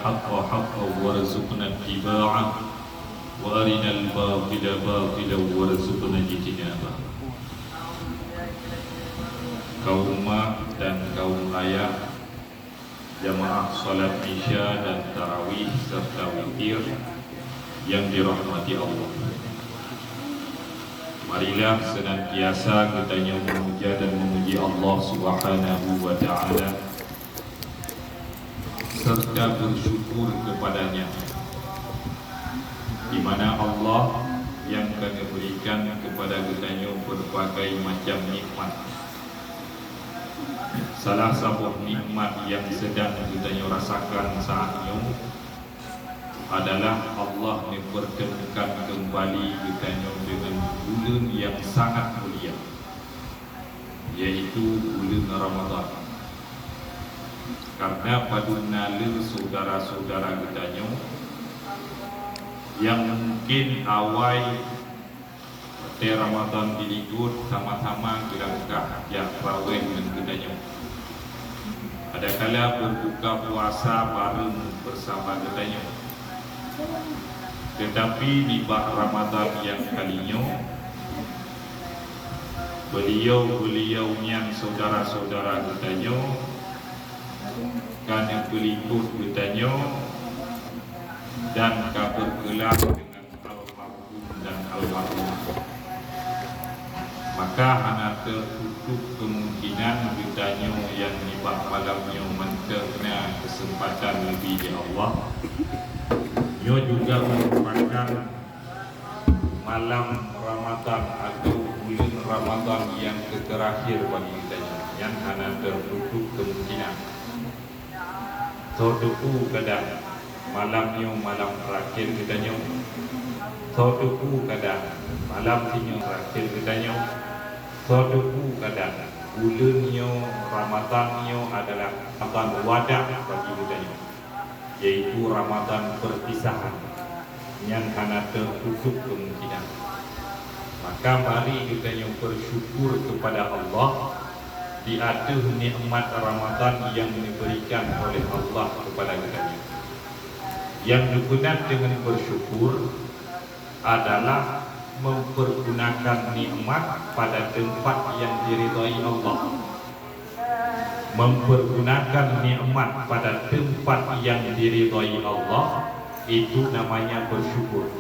الحق حقا وارزقنا اتباعه وأرنا الباطل باطلا وارزقنا اجتنابه. Kaum umat dan kaum layak, jamaah salat isya dan tarawih serta witir yang dirahmati Allah, marilah senantiasa kita memuja dan memuji Allah Subhanahu wa Ta'ala serta bersyukur kepadanya, di mana Allah yang akan berikan kepada kita berbagai macam nikmat. Salah satu nikmat yang sedang kita rasakan saat ini adalah Allah mempertemukan kembali kita dengan bulan yang sangat mulia, yaitu bulan Ramadan. Karena pada nalur saudara-saudara kita yang mungkin awal Ramadan diikut sama-sama gelangkah yang rawin dan gedanya. Ada kala berbuka puasa bareng bersama gedanya. Tetapi di Ramadan yang kalinya, beliau yang saudara-saudara gedanya karena peliput gedanya dan kabar gelap dengan almarhum dan almarhumah, maka hanya tertutup kemungkinan ditanya yang nibah malamnya menterna kesempatan lebih di Allah. Ia juga merupakan malam Ramadan atau bulan Ramadan yang terakhir bagi kita, yang hanya tertutup kemungkinan. Tertutup kadang malamnya malam terakhir kita tertutup kadang malam tinyo terakhir kita tertutup kadang bulannya Ramadannya adalah Ramadan wadah bagi kita, yaitu Ramadan perpisahan yang karena tertutup kemungkinan. Maka mari kita bersyukur kepada Allah di atas nikmat Ramadan yang diberikan oleh Allah kepada kita. Yang digunakan dengan bersyukur adalah mempergunakan nikmat pada tempat yang diridhai Allah. Mempergunakan nikmat pada tempat yang diridhai Allah, itu namanya bersyukur.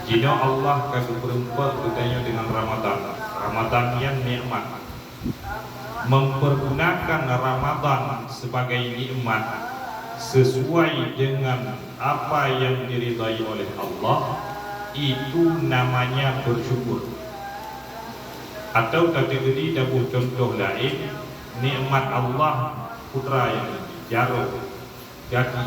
Jika Allah kasih berempat katanya dengan Ramadan yang nikmat, mempergunakan Ramadan sebagai nikmat sesuai dengan apa yang diridhai oleh Allah, itu namanya bersyukur. Atau kategori dapat contoh lain, nikmat Allah putra yang jaro, kaki.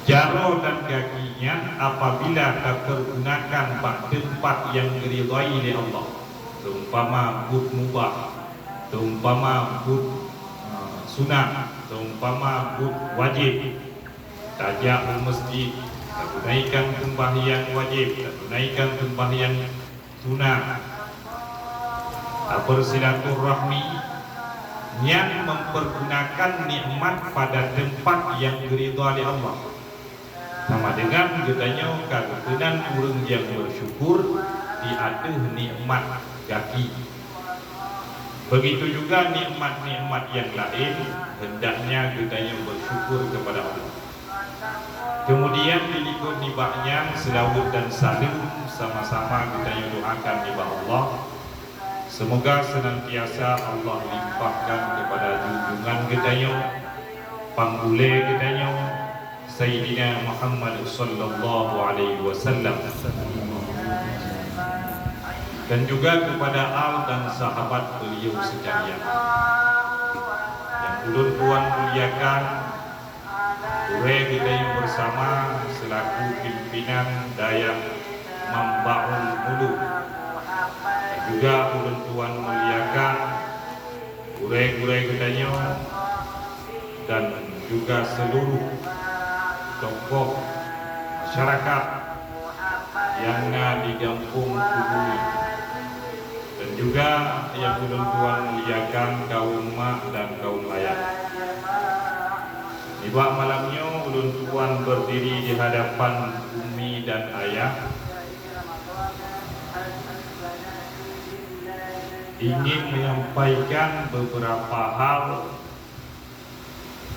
Jaro dan kakinya apabila tergunakan pada tempat yang diridhai oleh Allah, seumpama bud mubah, seumpama bud sunat, seumpama bud wajib, tajak masjid, tunaikan sembahyang wajib, tunaikan sembahyang sunat, bersilaturahmi, yang mempergunakan nikmat pada tempat yang diridhai oleh Allah. Sama dengan katanya kebetulan orang yang bersyukur di atas nikmat kaki. Begitu juga nikmat-nikmat yang lain hendaknya katanya bersyukur kepada Allah. Kemudian diikut nibahnya selawat dan salim sama-sama katanya doakan nibah Allah. Semoga senantiasa Allah limpahkan kepada junjungan katanya, panggule katanya Sayyidina Muhammad sallallahu alaihi wasallam, dan juga kepada al dan sahabat beliau sekalian. Yang ulun tuan muliakan, ure kita yang bersama selaku pimpinan Dayak Mambaul Muluk, dan juga ulun tuan muliakan ure kita dan juga seluruh tokoh masyarakat yang di Kampung Kubui, dan juga yang ulun tuan muliakan kaum mak dan kaum ayah. Ibak malamnya ulun tuan berdiri di hadapan umi dan ayah, ingin menyampaikan beberapa hal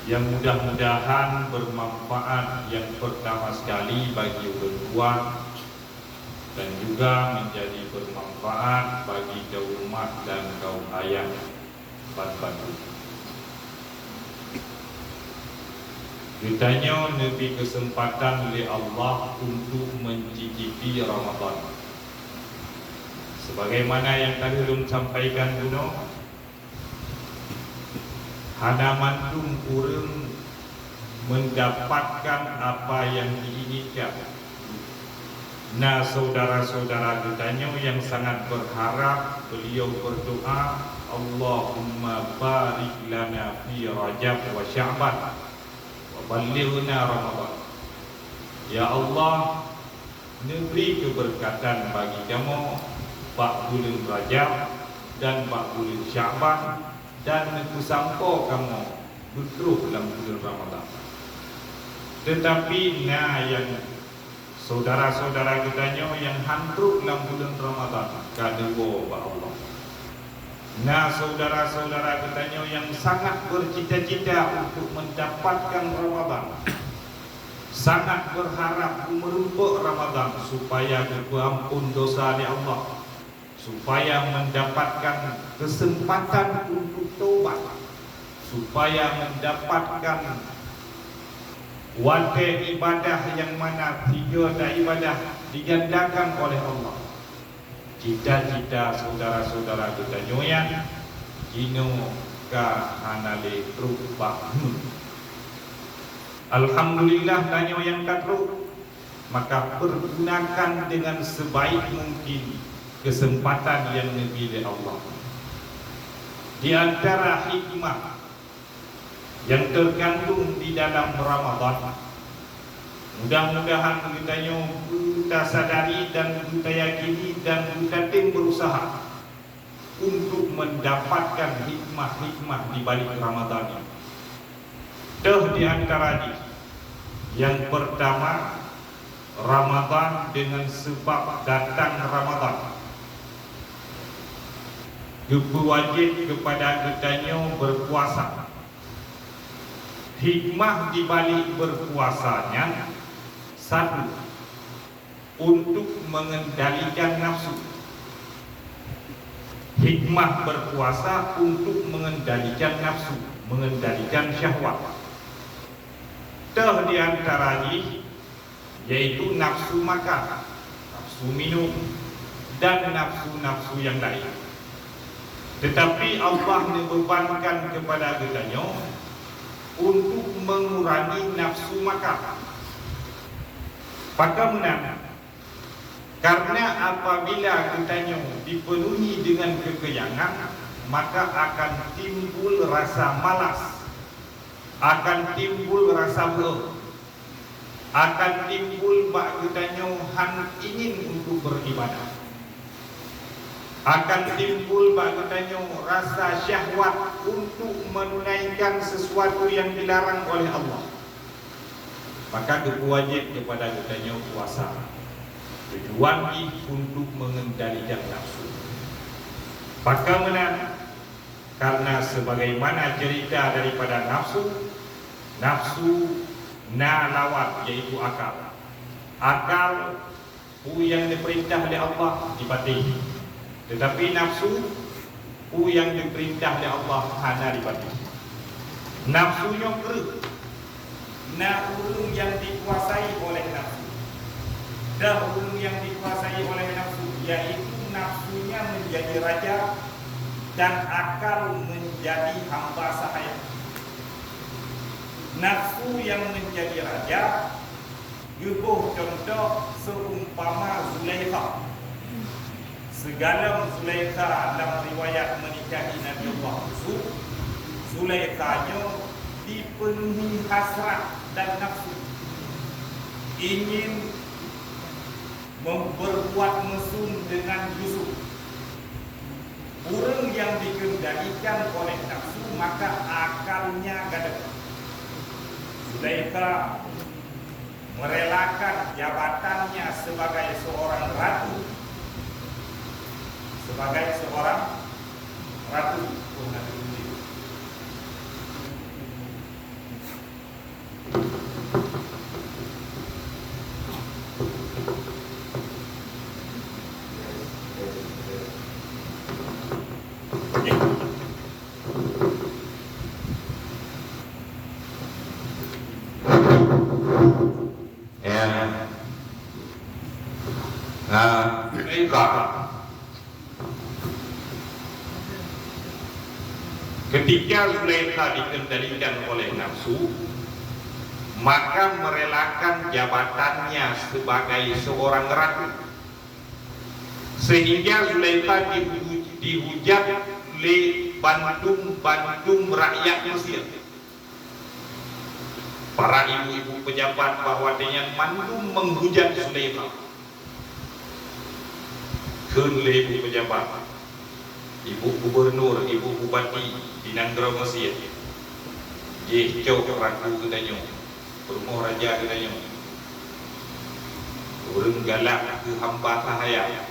yang mudah-mudahan bermanfaat. Yang pertama sekali bagi ulun tuan dan juga menjadi bermanfaat bagi kaum mak dan kaum ayah bantu. Ditanya Nabi kesempatan oleh Allah untuk mencicipi Ramadan. Sebagaimana yang tadi belum sampaikan dulu, hadamantum urang mendapatkan apa yang diinginkan. Nah, saudara-saudara ditanya yang sangat berharap, beliau berdoa, Allahumma barik lana fi Rajab wa Sya'ban balighna Ramadan. Ya Allah, beri keberkatan bagi kamu bak bulan Rajab dan bak bulan Sya'ban, dan kusampo kamu duduk dalam bulan Ramadan. Tetapi yang saudara-saudara kita yang hantuk dalam bulan Ramadan kadebo bak Allah. Saudara-saudara kita yang sangat bercita-cita untuk mendapatkan Ramadan, sangat berharap merumpuk Ramadan supaya diampun dosa oleh Allah, supaya mendapatkan kesempatan untuk taubat, supaya mendapatkan wadah ibadah yang mana 3 ibadah digandakan oleh Allah. Cita-cita saudara-saudara kita nyoyan kino ka hanale truk bahnu. Alhamdulillah tanyo yang tatruk, maka pergunakan dengan sebaik mungkin kesempatan yang diberi Allah. Di antara hikmah yang terkandung di dalam Ramadan, mudah-mudahan kita sadari dan kita yakini dan kita tim berusaha untuk mendapatkan hikmah-hikmah di balik Ramadan ini. Di antara yang pertama, Ramadan dengan sebab datang Ramadan wajib kepada kita berpuasa. Hikmah di balik berpuasanya, satu, untuk mengendalikan nafsu. Hikmah berpuasa untuk mengendalikan nafsu, mengendalikan syahwat. Di antaranya yaitu nafsu makan, nafsu minum, dan nafsu-nafsu yang lain. Tetapi Allah membebankan kepada kita untuk mengurangi nafsu makan. Bagaimana? Karena apabila kita dipenuhi dengan kekenyangan, maka akan timbul rasa malas, akan timbul rasa lelah, akan timbul bak kita ingin untuk beribadah, akan timbul bak kita rasa syahwat untuk menunaikan sesuatu yang dilarang oleh Allah. Maka wajib kepada kita puasa, tujuan untuk mengendalikan nafsu. Bagaimana? Karena sebagaimana cerita daripada nafsu lawat, yaitu akal. Akal yang diperintah oleh Allah dipatuhi, tetapi nafsu yang diperintah oleh Allah hanya dipatuhi. Nafsunya kerut, ulung yang dikuasai oleh nafsu. Ulung yang dikuasai oleh nafsu, yaitu nafsunya menjadi raja dan akal menjadi hamba sahaya. Nafsu yang menjadi raja, gebuh contoh seumpama Zulaikha. Segala Zulaikha dalam riwayat menikahi Nabi Allah Yusuf, Zulaikhanya dipenuhi hasrat dan nafsu, ingin berbuat mesum dengan Yusuf. Orang yang dikendalikan oleh nafsu, maka akalnya gaduh. Zulaikha merelakan jabatannya sebagai seorang ratu, Ketika Zulaikha dikendalikan oleh nafsu, maka merelakan jabatannya sebagai seorang ratu, sehingga Zulaikha dihujat oleh bandum rakyat Mesir. Para ibu-ibu pejabat bahwa dengan mandum menghujat Zulaikha. Ibu pejabat, ibu gubernur, ibu bupati di negara Mesir, jauh ragu katanya, rumah raja katanya, orang galak ke hamba sahaya.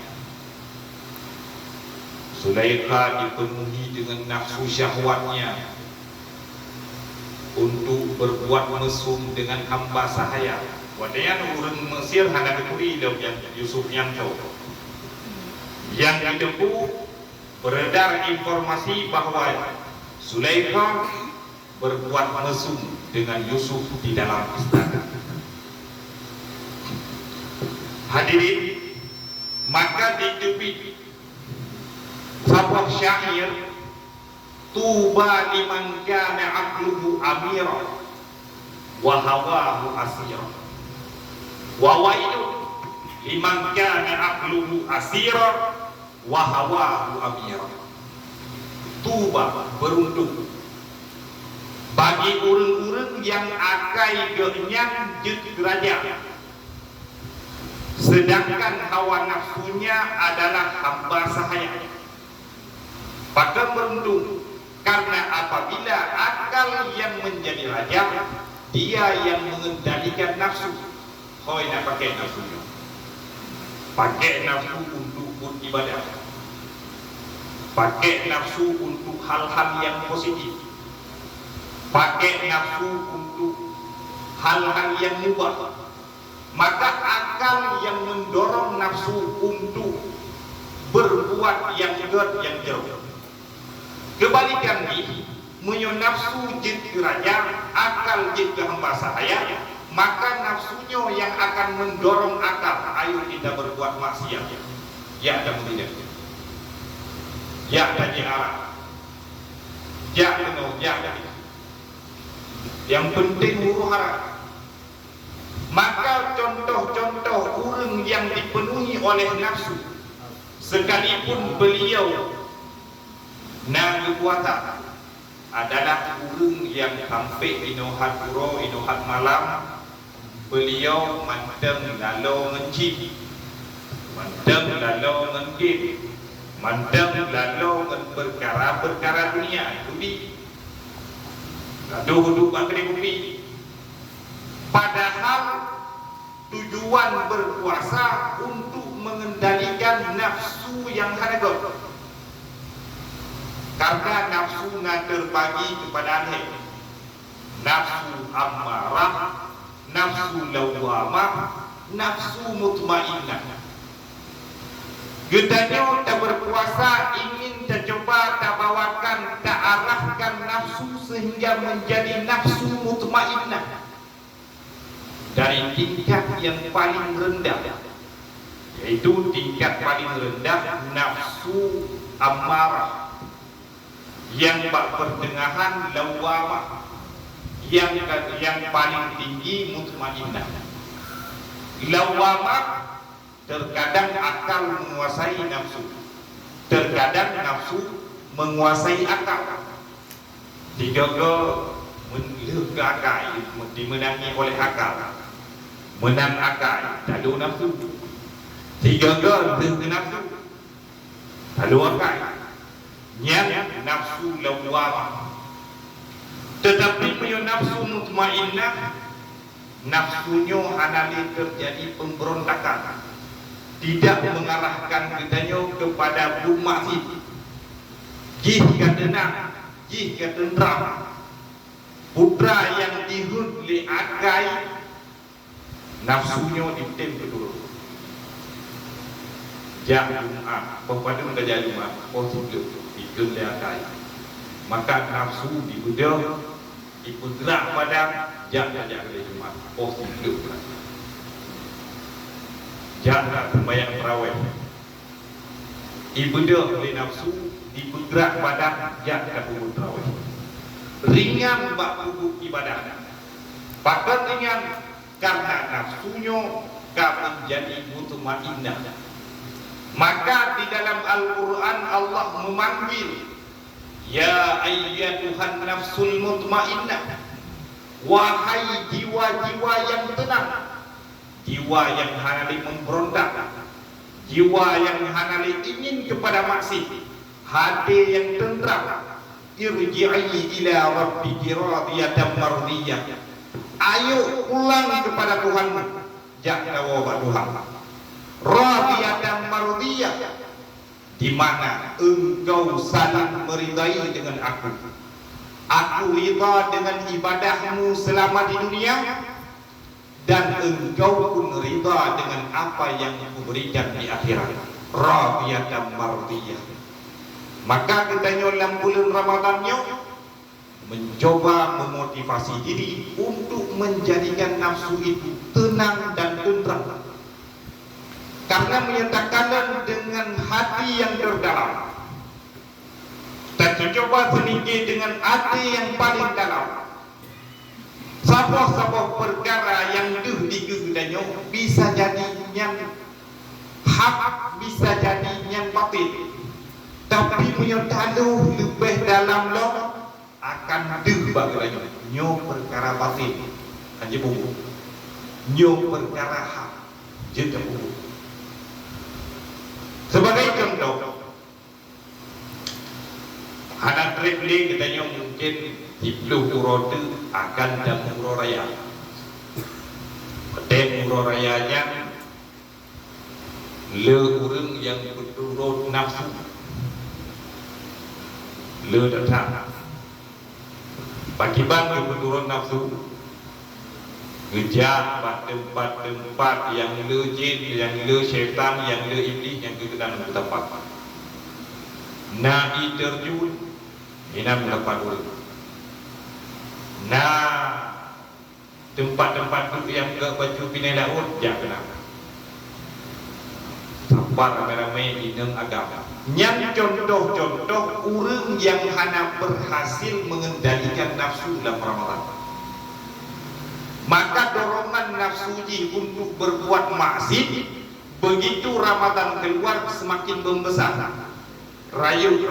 Zulaikha dipenuhi dengan nafsu syahwatnya untuk berbuat mesum dengan hamba sahaya. Wadaian orang Mesir hendak kuri Yusuf Yanto. Yang ditempuh beredar informasi bahwa Zulaikha berbuat mesum dengan Yusuf di dalam istana. Hadirin, maka ditepis sebuah syair, tuba liman kana aqluhu amira wa hawahu asira, wa wailu liman kana aqluhu asira wa hawahu amira. Tuba, beruntung bagi orang-orang yang akai kenyang jut raja, sedangkan hawa nafsunya adalah hamba sahaya. Maka beruntung, karena apabila akal yang menjadi raja, dia yang mengendalikan nafsu. Hoi nak pakai nafsunya, pakai nafsu untuk beribadah, pakai nafsu untuk hal-hal yang positif, pakai nafsu untuk hal-hal yang mubah. Maka akal yang mendorong nafsu untuk berbuat yang good, yang jauh. Kebalikan ini, menyo nafsu jid ke raja, akal jid ke hamba sahaya, maka nafsunya yang akan mendorong akal, ayo kita berbuat maksiat. Ya dan tidak. Ya dan arah. Ya dan ya dan. Yang penting huru hara. Maka contoh-contoh orang yang dipenuhi oleh nafsu, sekalipun beliau na kuasa, adalah orang yang sampai inohat puro, inohat malam, beliau mandem lalu ngencik, mandem lalu ngengkip, mandem lalu berkara-berkara dunia, judi, gaduh-gaduh bakri bumi. Padahal tujuan berpuasa untuk mengendalikan nafsu yang harga. Karena nafsu nga terbagi kepada aneh, nafsu ammarah, nafsu lawamah, nafsu mutmainnah. Gedanya tak berpuasa ingin tak coba tak bawakan, tak arahkan nafsu sehingga menjadi nafsu mutmainnah dari tingkat yang paling rendah, yaitu tingkat paling rendah nafsu ammarah, yang pertengahan lawamah, yang paling tinggi mutmainnah. Lawamah terkadang akal menguasai nafsu, terkadang nafsu menguasai akal. Dijaga menilih ke akal, dimenangi oleh akal, menang akal, lalu nafsu. Dijaga menilih nafsu, lalu akal. Yang nafsu lawamah, Tetapi punya nafsu mutmainnah, nafsunya hanali terjadi pemberontakan, tidak mengarahkan kitanya kepada bumati, jih kadenang, jih kadendram, putra yang dihud li akai, nafsunya ditem kedua. Jangan Bapak itu mengajar Jumat, positif itu li akai. Maka nafsu dibudah, diputra pada jangan li Jumat, positif. Jangan sembahyang tarawih. Ibadah oleh nafsu diputra pada jangan kubur tarawih. Ringan bak kubur ibadah. Bahkan ringan karena nafsunya tak menjadi mutmainnah. Maka di dalam Al-Quran Allah memanggil, ya ayyatuhan nafsul mutmainnah, wahai jiwa-jiwa yang tenang, jiwa yang hanali memberontak, jiwa yang hanali ingin kepada maksiat, hati yang tentram, irji'i ila rabbiki radiyatan mardiyah, ayo pulang kepada Tuhanmu, jangan bawa Tuhan, radiyatan mardiyah, di mana engkau saling meridai dengan aku ridha dengan ibadahmu selama di dunia, dan engkau pun ridha dengan apa yang aku berikan di akhirat, radiyatan mardiyah. Maka kita dalam bulan Ramadannya mencoba memotivasi diri untuk menjadikan nafsu itu tenang dan tentram, karena menyatakan dengan hati yang terdalam, dan mencoba selingkir dengan hati yang paling dalam. Sebuah perkara yang digedanya bisa jadi yang hak, bisa jadi yang batil, tapi menyatakan lebih dalam lo akan bagainya nyo perkara batil aja bubu, nyo perkara hak jadi bubu. Sebagai contoh, anak traveling katanya mungkin Iblu Kurote akan dan Muro Raya. Dan Muro Rayanya le urang yang berturut nafsu, le datang bagi bang berturut nafsu, ngejak tempat-tempat yang le jin, yang le syaitan, yang le iblis, yang ke dalam tempat. Na'i terjun minam dapat urang. Nah, tempat-tempat tu yang ke baju pinai daun, jangan kenapa. Sabar ramai-ramai inang agama. Yang contoh-contoh orang yang hanya berhasil mengendalikan nafsu dalam Ramadan. Maka dorongan nafsu untuk berbuat maksiat begitu Ramadan keluar semakin membesar. Rayu.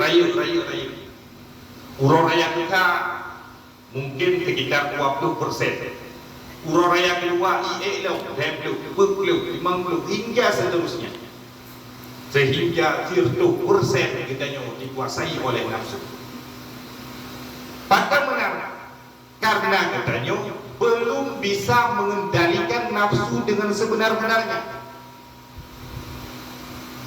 Urang raya kita mungkin sekitar 20%. Urang raya keluar IE-lo, 20, 50, 50 hingga seterusnya. Sehingga 100% kitanya dikuasai oleh nafsu. Bagaimana? Karena katanya belum bisa mengendalikan nafsu dengan sebenar-benarnya.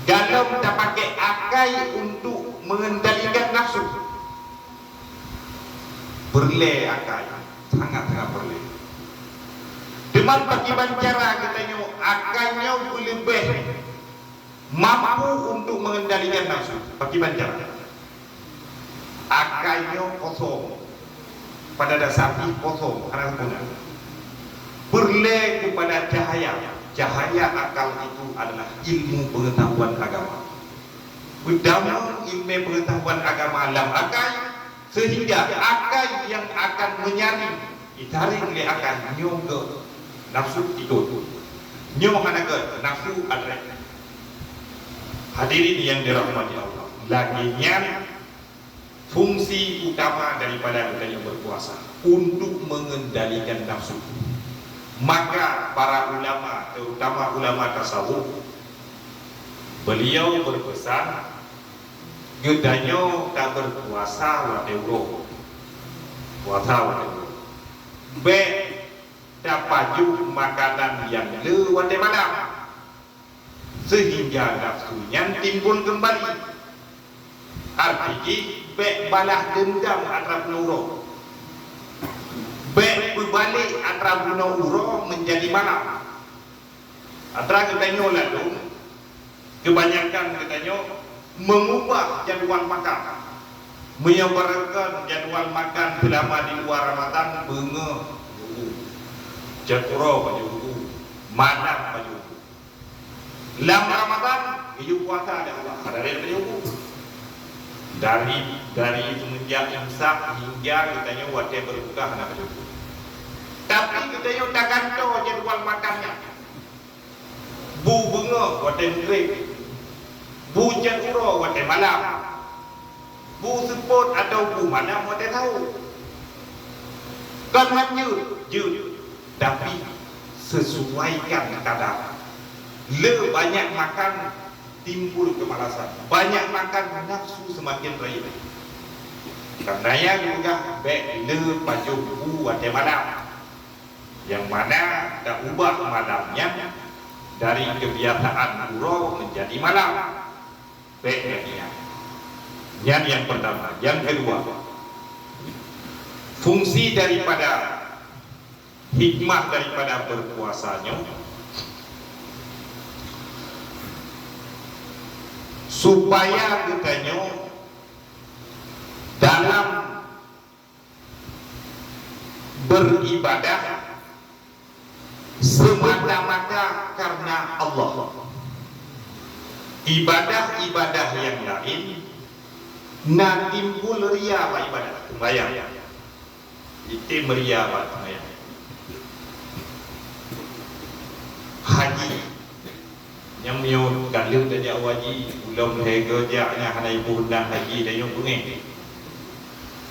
Dalam tak pakai akal untuk mengendalikan nafsu, berle akal, sangat-sangat berle. Dengan bagi cara katanya akalnya lebih mampu untuk mengendalikan nafsu. Bagi cara akalnya kosong, pada dasarnya kosong, karena guna berle kepada cahaya akal itu adalah ilmu pengetahuan agama. Udama ilmu pengetahuan agama dalam akal, sehingga akal yang akan menyaring ditarik oleh akal nyong ke nafsu itu, nyong ke nafsu adrek. Hadirin yang dirahmati Allah, laginya fungsi utama daripada kita yang berpuasa untuk mengendalikan nafsu. Maka para ulama, terutama ulama tasawuf, beliau berpesan, gedanya tak berpuasa wa euro. puasa waktu be dapat makanan yang lewat malam sehingga nafsunya timbul kembali. Artinya be balas dendam antara nuro, be berbalik antara nuro menjadi malam. Antara katanya lalu kebanyakan katanya mengubah jadual makan, menyebarkan jadual makan selama di luar Ramadan bunga jaturo baju manam baju dalam Ramadan hidup puasa ada Allah ada baju dari semenjak imsak hingga katanya wajib berbuka ada baju tapi katanya tak gantung jadual makannya bu bunga wajib grade bu jaturo wajib malam bu seput atau bu mana mau tahu kan hanya jujur tapi sesuaikan kadar. Le banyak makan timbul kemalasan, banyak makan nafsu semakin baik. Karena yang juga baik le baju bu ada malam yang mana tak ubah malamnya dari kebiasaan buruk menjadi malam baiknya. Yang pertama, yang kedua, fungsi daripada hikmah daripada berpuasanya supaya katanya dalam beribadah semata-mata karena Allah. Ibadah-ibadah yang lain na timbul ria apa ibadah sembahyang itu meria apa sembahyang haji yang mio galu dia waji ulam hego dia nya hanai bulan haji dia yang bunge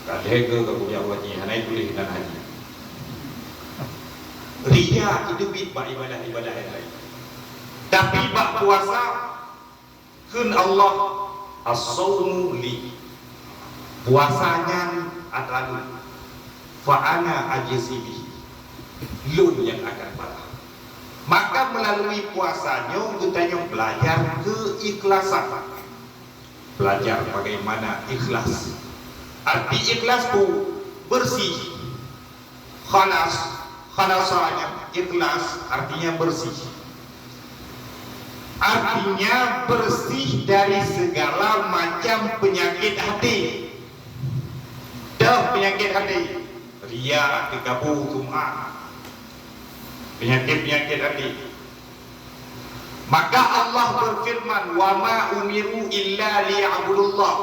kad hego ke dia waji hanai boleh dan haji ria itu bid'ah ibadah-ibadah yang lain tapi bak puasa kun Allah as-sawmu li puasanya adalah fa'ana ajizibi lun yang akan marah. Maka melalui puasanya kita belajar keikhlasan, belajar bagaimana ikhlas. Arti ikhlas itu bersih, khalasanya ikhlas artinya bersih, artinya bersih dari segala macam penyakit hati. Dah penyakit hati, riya, kekabu, sum'ah, penyakit-penyakit hati. Maka Allah berfirman, wa ma umiru illa liya'budullah.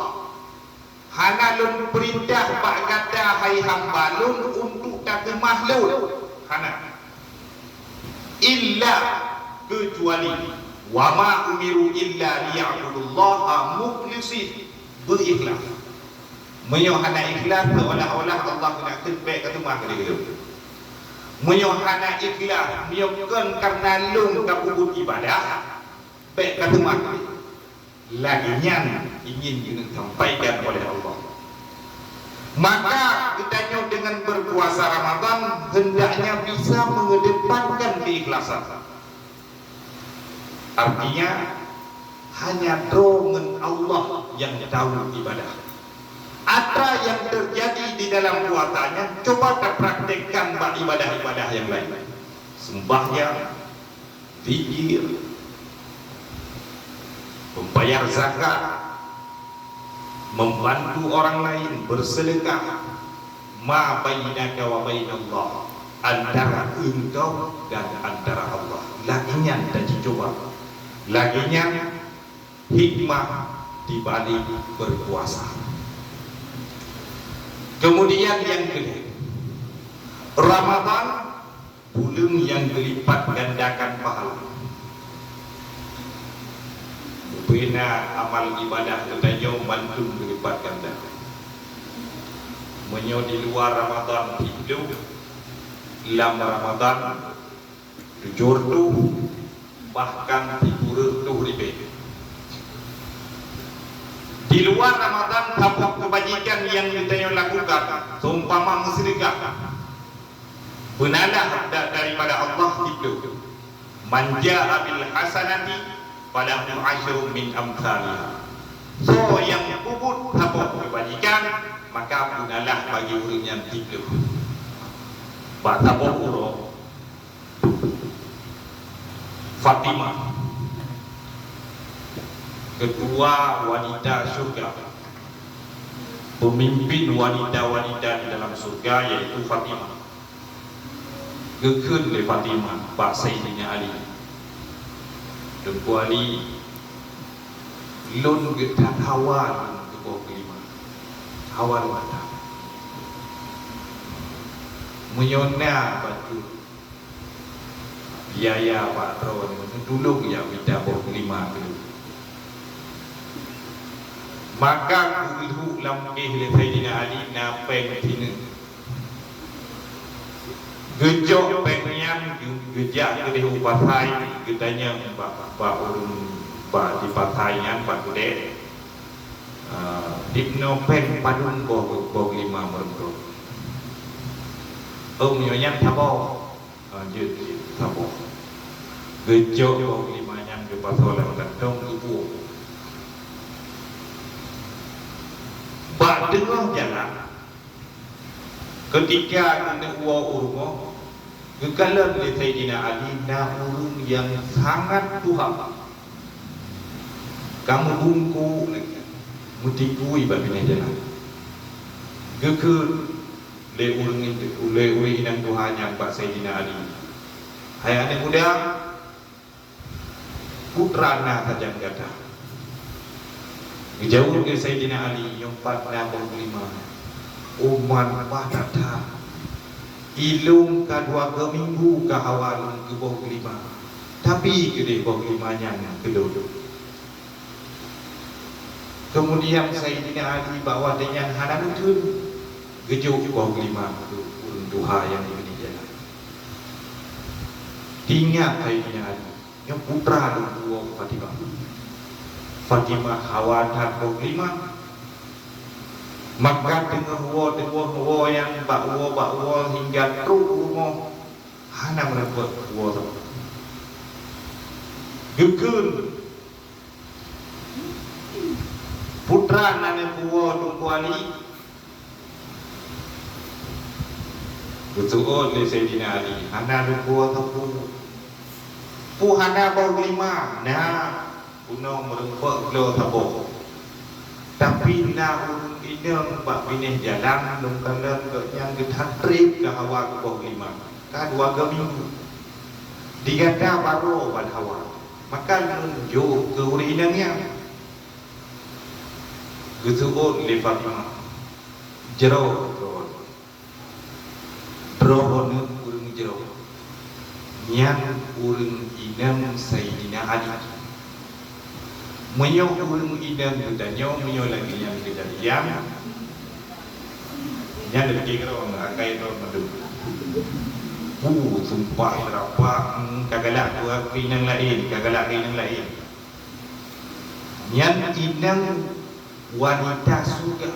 Hanalun perintah pak kata hai hambalun untuk tak makhluk. Hana illa kecuali wa ma umiru illa liya'budullah mukhlisin berikhlas. Menyohana ikhlas seolah-olah Allah nak terbaik kata mah dia. Menyohana ikhlas miyokkan karena lung kabut ibadah baik kata mah laginya ingin disampaikan oleh Allah. Maka kita dengan berpuasa Ramadan hendaknya bisa mengedepankan keikhlasan. Artinya hanya dengan Allah yang tahu ibadah. Apa yang terjadi di dalam puasanya coba kita praktekkan ibadah-ibadah yang lain. Sembahyang, zikir, membayar zakat, membantu orang lain, bersedekah, ma bainaka wa bainallah, antara engkau dan antara Allah. Laginya dan dicoba. Laginya hikmah di balik berpuasa. Kemudian yang kedua, Ramadan bulan yang dilipat gandakan pahala. Bina amal ibadah katanya mantul dilipat gandakan. Menyo di luar Ramadan hidup, dalam Ramadan jujur tu bahkan dipura tu lebih. Di luar Ramadan tabuk kebajikan yang kita lakukan, seumpama musyrikah, benalah daripada Allah itu. Man jaa bil hasanati falahu asyru min amsalha. So yang puput tabuk kebajikan, maka benalah bagi orang yang tiga. Pak tabuk uro Fatimah, ketua wanita surga, pemimpin wanita-wanita di dalam surga, yaitu Fatimah. Gekun oleh Fatimah Pak Sayyidina Ali. Dengku Ali lun getan hawan ke bawah kelima, hawan mata menyona batu biaya Pak Ron dulu ya minta bawah kelima dulu. Maka kulhu lamkih li Sayyidina Ali napeng tina gejok pengyang gejak ke dehu patai gedanya pak urun pak di pataian pak gede dipno pen padung bo lima mergo nyonya tabo jut tabo gejok bo lima nyam ke pasola kantong ibu pak dengar jalan ketika kena urung kekalan oleh Sayyidina Ali na urung yang sangat Tuhan kamu bungku mutiku ibabina jalan gekul le urung itu le inang Tuhan yang Pak Sayyidina Ali hai anak muda putra na tajam kata jauh ke Sayyidina Ali yang 465 uman patata ilung kadua ke minggu ke awal ke bawah kelima tapi gede bawah kelimanya kedua. Kemudian Sayyidina Ali bawa dengan hanan itu gejuk bawah kelima urun duha yang diberi jalan tinggal Sayyidina Ali yang putra dua Fatimah hawatan bawah kelima. Maka dengan huwa yang bakwa hingga teruk rumah hana mendapat huwa gekun putra nane huwa dungkuali betul oleh Sayyidina Ali hana dungkuwa pu hana bau lima nah punong merempak lo tabo tapi na urung inang bak binih jalan nung kalan ke yang getan trip ke hawa ke bawah lima ka 2 minggu diganda baru ban hawa maka nunjuk ke uri inangnya getuot le Fatimah jero drohon urung jero nyang urung inang Sayyidina Ali menyok urung idam ditanya menyok lagi yang kejadian yang lebih kira orang akai tu madu sumpah berapa kagalak dua kinang lain yang inang wanita surga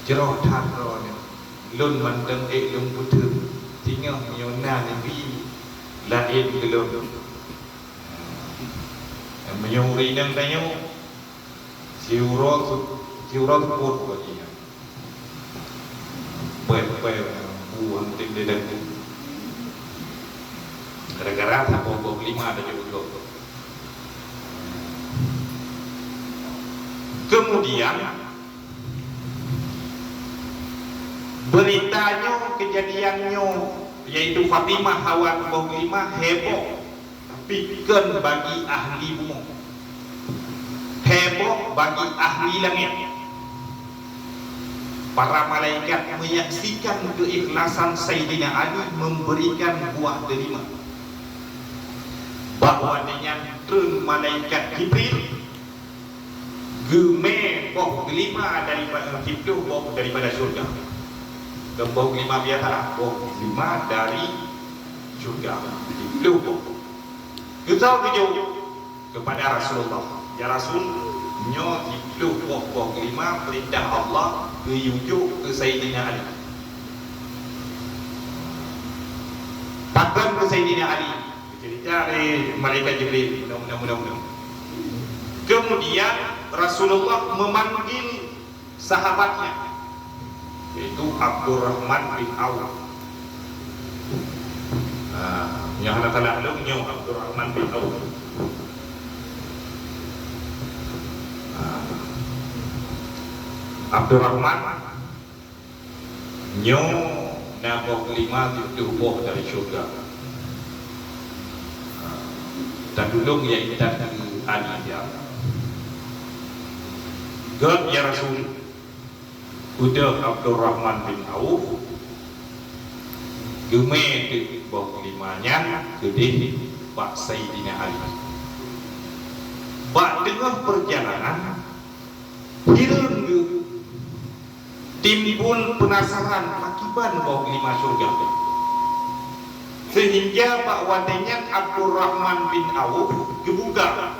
jerah tharo lun mandang lun putu tinggal menyona nabi lain gelon menyuri dan tanya siurat pun baginya buang tinggi dan gara-gara tak bawa 5 ada juga kemudian beritanya kejadiannya yaitu Fatimah hawa bawa 5 heboh pikir bagi ahli bumi heboh bagi ahli langit para malaikat menyaksikan keikhlasan Sayyidina Ali memberikan buah delima bahwa dengan turun malaikat Jibril geme buah delima daripada Jibril buah daripada surga dan buah delima biasa buah delima dari surga Jibril buah kita video kepada Rasulullah, ya Rasul, nyo dipluh boh kelima perintah Allah ke yujuk ke Sayyidina Ali. Takkan ke Sayyidina Ali cerita dari malaikat Jibril, mudah-mudahan. Kemudian Rasulullah memanggil sahabatnya, yaitu Abdurrahman bin Auf. Yang hendak lalu Abdurrahman bin Auf. Abdurrahman nyo nabo kelima diubuh dari syurga. Dan dulu ya kita Ali dia. God ya Rasul, udah Abdurrahman bin Auf geme di bawah kelimanya gede Pak Sayyidina Ali. Pak tengah perjalanan hilang timbul penasaran akibat bawah kelima surga, sehingga Pak Watenyan Abdurrahman bin Auf gebuka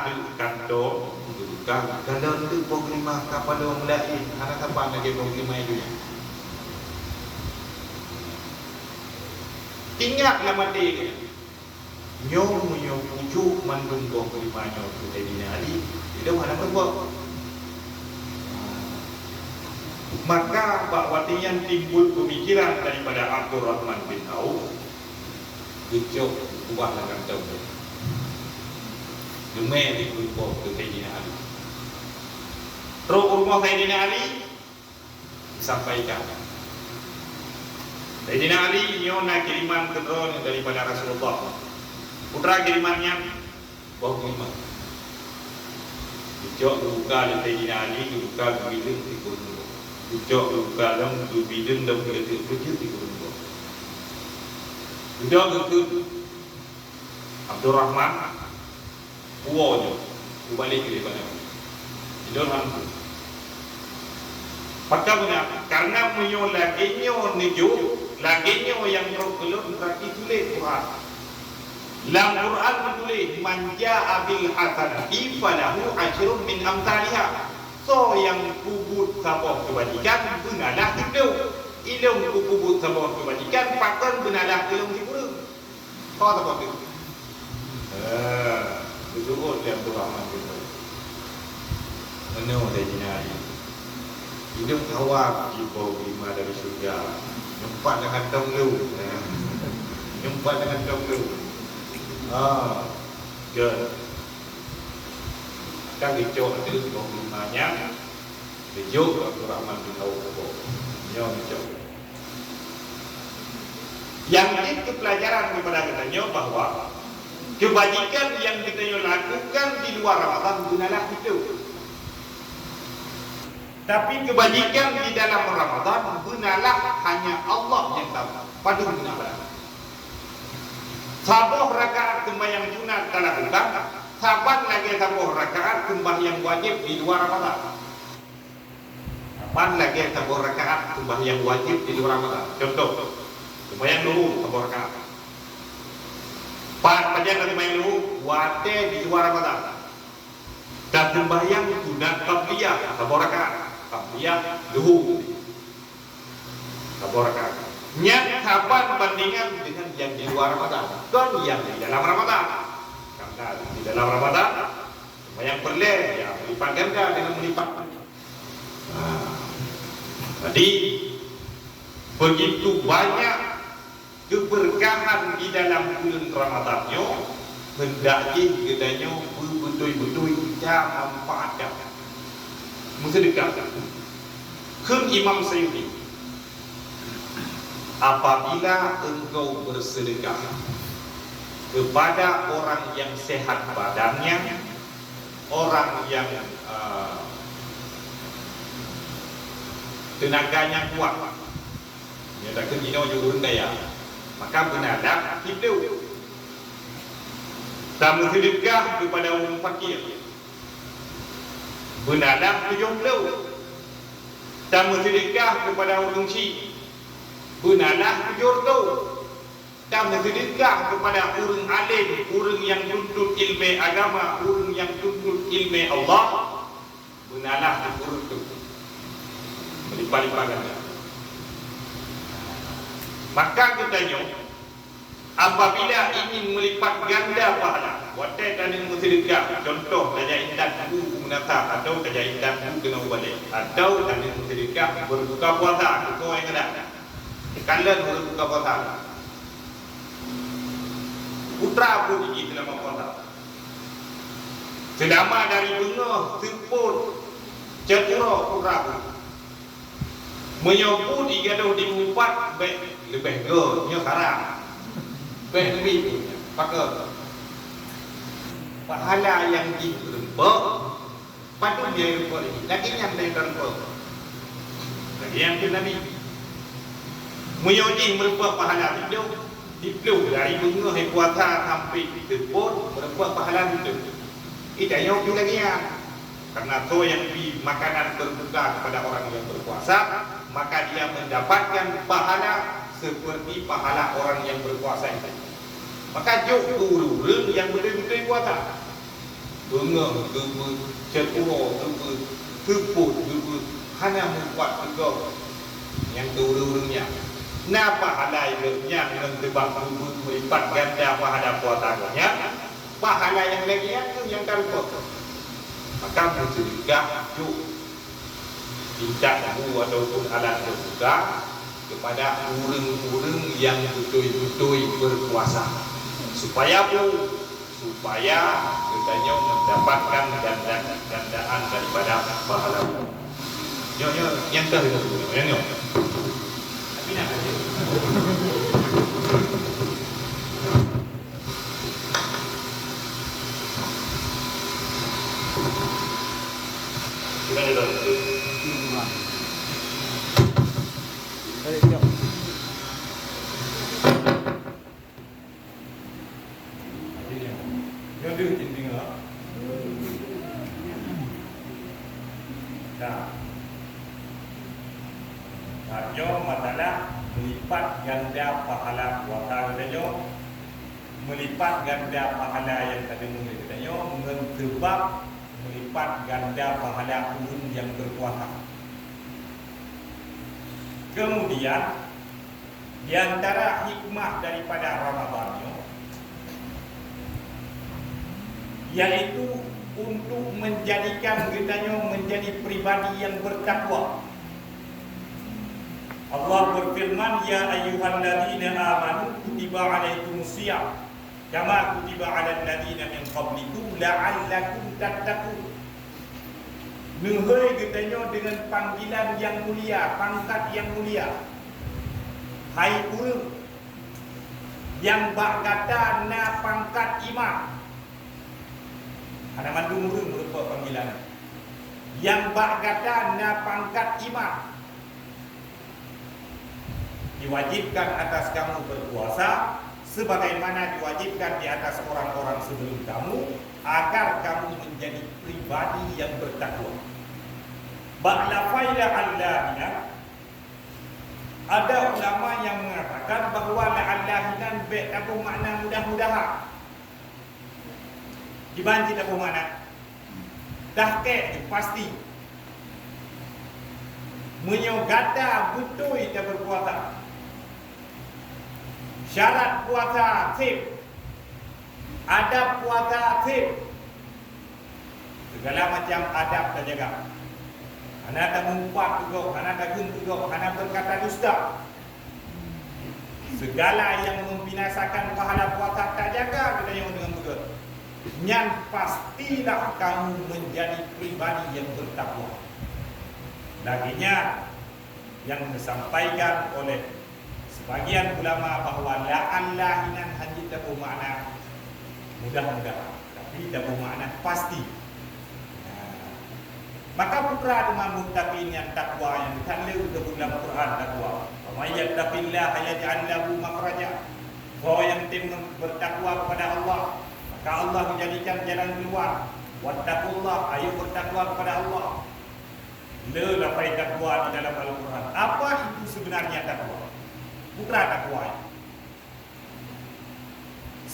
di kantor, kalau itu bawah kelima kapal mulai anak kapan lagi bawah kelima itu ya. Ingat lama dia nyong pujuk mandung bawah kelima nyong Sayyidina Ali tidak ada apa. Maka Pak Watiyan timbul pemikiran daripada Abdurrahman bin Auf, gejok buah lakan jauh Dumai di rumah Sayyidina Ali. Terus rumah Sayyidina Ali sampaikan Sayyidina Ali nyona kiriman kedron daripada Rasulullah. Putra kirimannya bawa kelima. Gejok buka di Sayyidina Ali, buka bidung di kurung. Gejok buka dalam bidung dan bidung di kurung. Gejok itu Abdurrahman uonya balik ke mana? Idol hantu. Pakabnya karena menyo laginya nijo, laginya yang berkelur berarti tulis Quran. Dalam Quran ditulis manja abil hasanati falahu ajrun min amsalihha. So yang kubut sabah kebajikan benalah hidup. Ilmu kubut sabah kebajikan pakon benalah ilmu hiburan. Kau tak apa? Betul dia Abdurrahman bin Auf. Mana Sayyidina Ali? Hidup awak di bawah lima dari surga. Nyempat dengan dong lu. Nyempat dengan dong lu. Good. Kan dicok itu bawah limanya. Dicok Abdurrahman bin Auf. Nyo dicok. Yang itu pelajaran kepada kita bahwa kebajikan yang kita lakukan di luar Ramadan gunalah itu. Tapi kebajikan di dalam Ramadan gunalah hanya Allah yang tahu. Padu gunalah. Sabuh rakaat sembahyang sunat kita lakukan, saban lagi sabuh rakaat sembahyang wajib di luar Ramadan. Saban lagi sabuh rakaat sembahyang wajib di luar Ramadan. Contoh, sembahyang dulu sabuh rakaat. Pada yang melu wate di luar Ramadan. Dan sembahyang sunat qabliyah sabor rakaat. Qabliyah duhur. Sabor rakaat. Nyat saban bandingan dengan yang di luar Ramadan dan yang di dalam Ramadan. Karena di dalam Ramadan sembahyang perle ya melipat ganda dengan melipat. Jadi begitu banyak keberkahan di dalam bulan Ramadannya, hendaknya kedanya betul-betul kita manfaatkan. Bersedekah. Kun Imam Sayyidi, apabila engkau bersedekah kepada orang yang sehat badannya, orang yang tenaganya kuat, ya tak kena juga daya. Maka benarlah hidup. Kamu sedekah kepada orang fakir, benarlah jomblo. Kamu sedekah kepada orang miskin, benarlah jodoh. dan sedekah kepada orang alim, orang yang tuntut ilmu agama, orang yang tuntut ilmu Allah, benalah urut itu berlipat-lipat ganda. Maka katanya, apabila ingin melipat ganda pahala, watai dan sedekah, contoh daya intan buku menata atau daya intan buku kena balik, atau dan sedekah berbuka puasa, itu yang ada. Kalian berbuka puasa. Putra pun ini selama puasa. Selama dari bengah, semput, cetera putra pun. Menyebut igaduh di empat, lebih ke, nya haram. Baik lebih, maka pahala yang dirempah, patut dia rempah ini. Lagi yang dia rempah. Lagi yang dia Nabi. Menyojih merempah pahala itu. Dipluh dari bunga hai puasa sampai dipot berbuat pahala itu. Itu yang lagi ya. Karena tu yang di makanan berbuka kepada orang yang berpuasa, maka dia mendapatkan pahala seperti pahala orang yang berpuasa itu. Maka jauh guru yang betul-betul puasa. Bunga, ceturo, teput, hanya membuat tegak yang guru-gurunya. Napa halai yang mentebak melipat ganda pahala puasanya, pahala yang lagi yang terlupa. Maka mencegah juk tidak ataupun alat berbuka kepada orang-orang yang betul-betul berpuasa, supaya katanya mendapatkan gandaan daripada pahala. Yang terlupa, yang tapi nak aja. Kita lihat. Jom masalah melipat ganda pahala puasa katanya, melipat ganda pahala yang tadi mungkin katanya, mentebak melipat ganda pahala orang yang berpuasa. Kemudian di antara hikmah daripada Ramadan yaitu untuk menjadikan katanya menjadi pribadi yang bertakwa. Allah berfirman, ya ayyuhalladzina amanu kutiba alaikumusiyam kama kutiba alal ladzina min qablikum la'allakum tattaqun. Nuhai katanya dengan panggilan yang mulia, pangkat yang mulia. Hai urang yang bak kata na pangkat imam. Ana mandung urang berupa panggilan. Yang bak kata na pangkat imam. Diwajibkan atas kamu berpuasa sebagaimana diwajibkan di atas orang-orang sebelum kamu agar kamu menjadi pribadi yang bertakwa. Ba'la Allahina, ada ulama yang mengatakan bahawa la'allahinan tabuh makna mudah-mudahan. Dibanci tabuh makna dahke pasti menyogada betul dia berpuasa. Syarat puasa aktif, adab puasa aktif, segala macam adab dan jaga. Anak tak mengumpat juga, anak tak gun juga, anak berkata dusta. Segala yang membinasakan pahala puasa tak jaga kita yang dengan betul. Yang pastilah kamu menjadi pribadi yang bertakwa. Laginya yang disampaikan oleh sebagian ulama bahawa la'allahinan hanya tak bermakna mudah-mudahan, tapi tak bermakna pasti. Maka putra dengan muttaqin yang takwa yang dikandung dalam Quran takwa. Wa may yattaqillaha yaj'al lahu makhraja. Orang yang tim bertakwa kepada Allah, maka Allah menjadikan jalan keluar. Wattaqullah, ayo bertakwa kepada Allah. Lelafai takwa di dalam Al-Quran. Apa itu sebenarnya takwa? Putra takwa.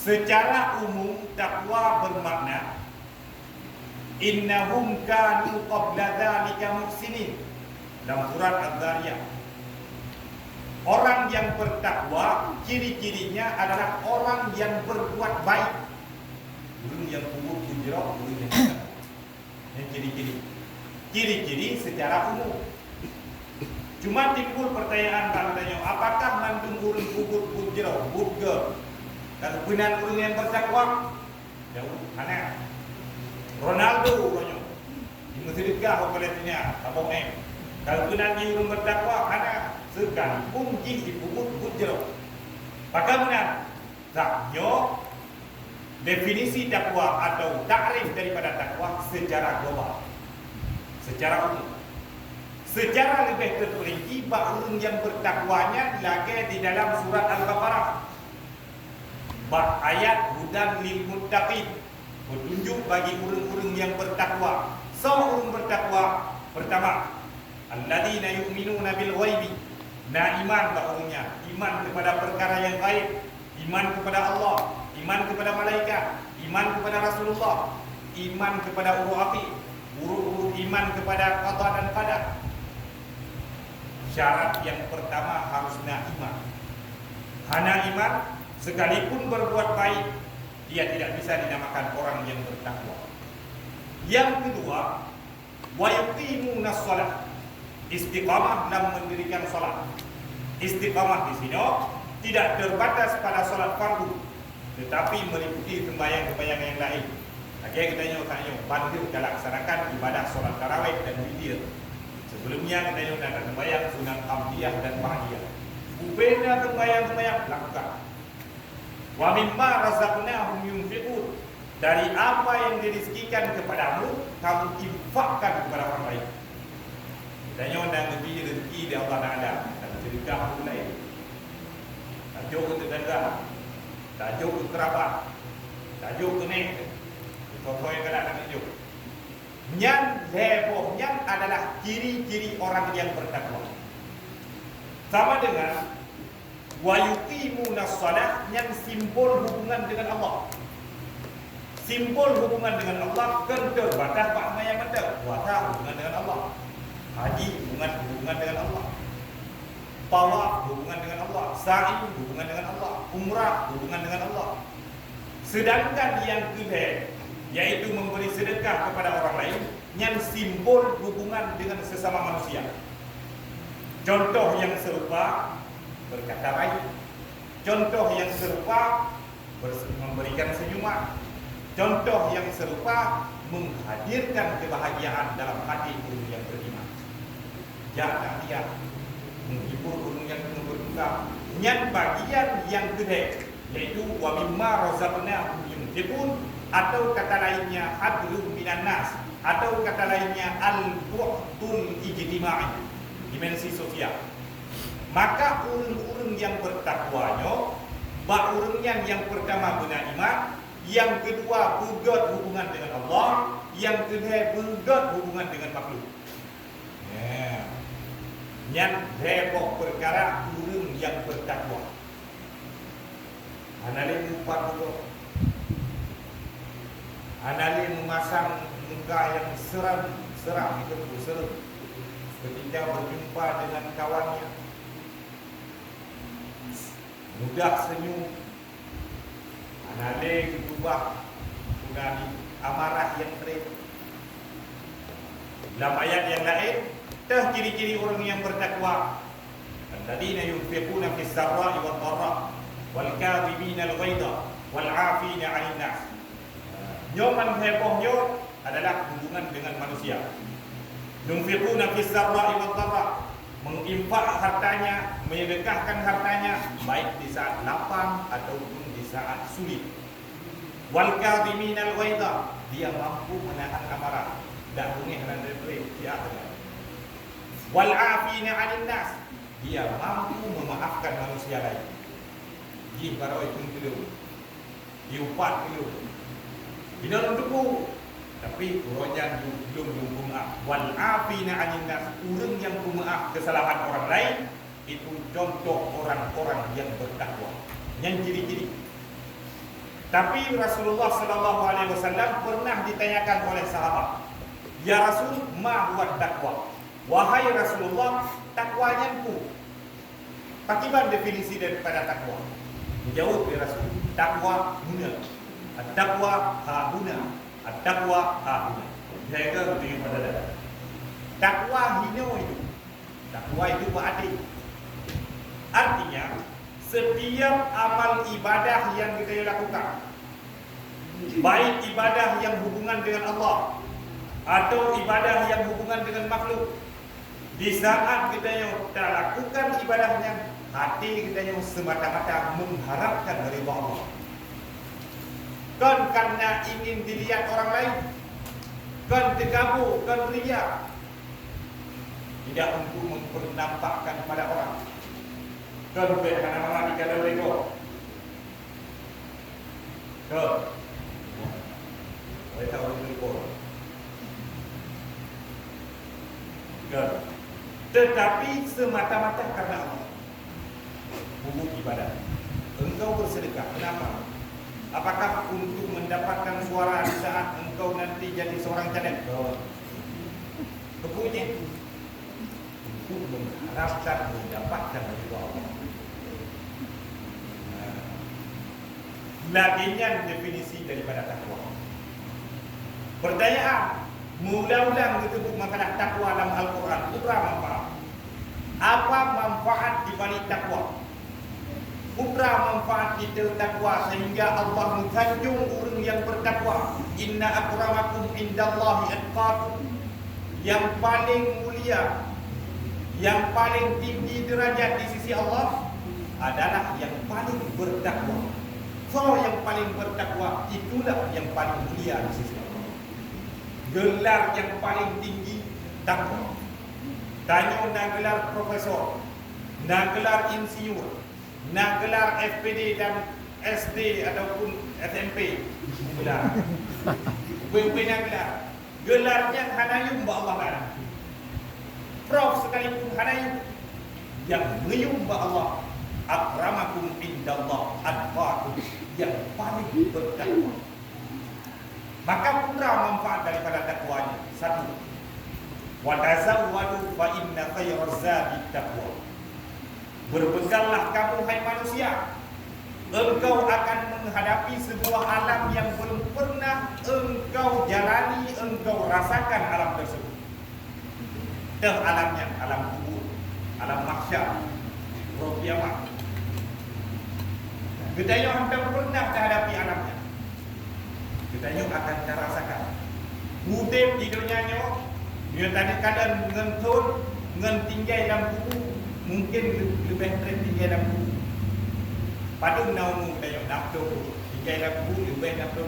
Secara umum takwa bermakna innahum kanu qabla dzalika muhsinin. Dalam surat Az-Zariyat, orang yang bertakwa ciri-cirinya adalah orang yang berbuat baik. Orang yang kubur hijrah, orang yang bertakwa. Yang ciri-ciri secara umum. Cuma timbul pertanyaan katanya, apakah mandung urun kubur hijrah, burger? Kalau benar orang yang bertakwa, jauh mana? Ronaldo katanya. Di Mesirikah Palestina, Tabung M. Kalau benar dia orang bertakwa, mana? Sekalipun jin di kubur hijrah. Maka benar. Taknya definisi takwa atau takrif daripada takwa secara global, secara umum. Secara lebih terperinci, orang yang bertakwanya lagi di dalam surat Al-Baqarah. Bab ayat hudan lil muttaqin, petunjuk bagi orang-orang yang bertakwa. Orang bertakwa pertama, alladzina yu'minuna bil ghaibi. Nah, iman bahurnya, iman kepada perkara yang gaib, iman kepada Allah, iman kepada malaikat, iman kepada Rasulullah, iman kepada urut api, urut iman kepada qada dan qadar. Syarat yang pertama harusnya iman. Hanya iman, sekalipun berbuat baik, dia tidak bisa dinamakan orang yang bertakwa. Yang kedua, wa yuqimunas shalah, istiqamah dalam mendirikan salat. Istiqamah di sini tidak terbatas pada salat fardu, tetapi meliputi sembahyang-sembahyang yang lain. Akhirnya kita tanya, bantu kita laksanakan ibadah salat tarawih dan witir. Sebelumnya kita ada sembahyang sunat qabliyah dan ba'diyah. Ubeda sembahyang-sembahyang lakukan. Wa mimma razaqnahum yunfiqun. Dari apa yang dirizkikan kepadamu, kamu infakkan kepada orang lain. Kita undang lebih rezeki dari Allah Taala. Dan sedekah orang lain. Tajuk ke tetangga, tajuk ke kerabat, tajuk ke nek. Contoh yang kadang tajuk. Yang hebohnya adalah ciri-ciri orang yang bertakwa. Sama dengan wa yuqimunas shalah, yang simbol hubungan dengan Allah. Simbol hubungan dengan Allah kan terbatas makna yang ada. Puasa hubungan dengan Allah, haji hubungan dengan Allah, tawaf hubungan dengan Allah, sa'i hubungan dengan Allah, umrah hubungan dengan Allah. Sedangkan yang kedua, yaitu memberi sedekah kepada orang lain, yang simbol hubungan dengan sesama manusia. Contoh yang serupa berkata baik, contoh yang serupa memberikan senyuman, contoh yang serupa menghadirkan kebahagiaan dalam hati orang yang beriman. Jangan dia menghibur orang yang berduka. Yang bagian yang kedua, yaitu wa mimma razaqnahum yunfiqun, atau kata lainnya hadlum minan nas, atau kata lainnya al-bu'tul ijtima'i, dimensi sosial. Maka orang-orang yang bertakwanya, orangnya yang pertama benar iman, yang kedua berbuat hubungan dengan Allah, yang kedua berbuat hubungan dengan makhluk. Yang heboh perkara orang yang bertakwa. Analis empat dulu. Analis memasang muka yang seram itu seram. Ketika berjumpa dengan kawannya, mudah senyum. Analis berubah menjadi amarah yang terik. Dalam ayat yang lain, ciri-ciri orang yang bertakwa. Alladzina yunfiquna fis sarra'i wad dharra wal kadhibina al ghaidha wal 'afina 'anil nas. Nyoman hebohnya adalah hubungan dengan manusia. Yunfiquna fis sarra'i wad dharra, menginfak hartanya, menyedekahkan hartanya baik di saat lapang ataupun di saat sulit. Wal kadhibina al ghaidha, dia mampu menahan amarah. Tak bungih dan depresi dia ada. Wal 'afina 'anil nas, dia mampu memaafkan manusia lain. Ji baroi tunggu. Diupat dulu. Bila untukku, tapi urojan belum maaf. Wal 'afina 'anil nas, orang yang memaaf kesalahan orang lain, itu contoh orang-orang yang bertakwa. Yang ciri-ciri Tapi Rasulullah sallallahu alaihi wasallam pernah ditanyakan oleh sahabat, "Ya Rasul, ma huwa taqwa?" Wahai Rasulullah, takwanya itu. Bagaimana definisi daripada takwa? Menjawab ya Rasul, takwa guna. At-taqwa ha guna. At-taqwa ha guna. Jaga dengan pada dalam. Takwa hino itu. Takwa itu berarti. Artinya, setiap amal ibadah yang kita lakukan, baik ibadah yang hubungan dengan Allah atau ibadah yang hubungan dengan makhluk, di saat kita yang lakukan ibadahnya, hati kita yang semata-mata mengharapkan dari Allah. Kan karena ingin dilihat orang lain, kan tergabung, kan riya, tidak untuk mempernampakkan pada orang. Kan karena orang dikatakan lego. Kan, saya tahu lego. Kan. Tetapi semata-mata karena Allah. Hubung ibadah. Engkau bersedekah. Kenapa? Apakah untuk mendapatkan suara di saat engkau nanti jadi seorang cadet? Kepunya. Untuk mengharapkan mendapatkan dari Allah. Laginya definisi daripada takwa. Pertanyaan, mula-mula disebut makanan takwa dalam Al-Quran. Putra manfaat. Apa manfaat di balik takwa? Putra manfaat kita takwa sehingga Allah mensanjung orang yang bertakwa. Inna akramakum indallahi atqakum. Yang paling mulia, yang paling tinggi derajat di sisi Allah adalah yang paling bertakwa. So yang paling bertakwa itulah yang paling mulia di sisi Allah. Gelar yang paling tinggi takwa. Tanya nak gelar profesor, nak gelar insinyur, nak gelar FPD dan SD ataupun SMP, gelar. Pimpinan gelar. Gelarnya hanayum ba Allah lah. Prof sekalipun hanayum, yang meyum ba Allah. Akramakum indallah atqakum, yang paling bertakwa. Maka putra manfaat daripada takwanya. Satu, wa tazawwadu fa inna khairaz zadi taqwa. Berbekallah kamu hai manusia, engkau akan menghadapi sebuah alam yang belum pernah engkau jalani, engkau rasakan alam tersebut. Alamnya alam kubur, alam mahsyar, roh kiamat. Kita yang hendak pernah terhadapi alamnya, kita yang akan terasakan. Hudib di dunia dia tadi kadang ngentun, ngentinggai dalam buku, mungkin lebih tertinggi dalam buku. Padahal naumu kita yang nafsu, tinggai dalam buku lebih nafsu.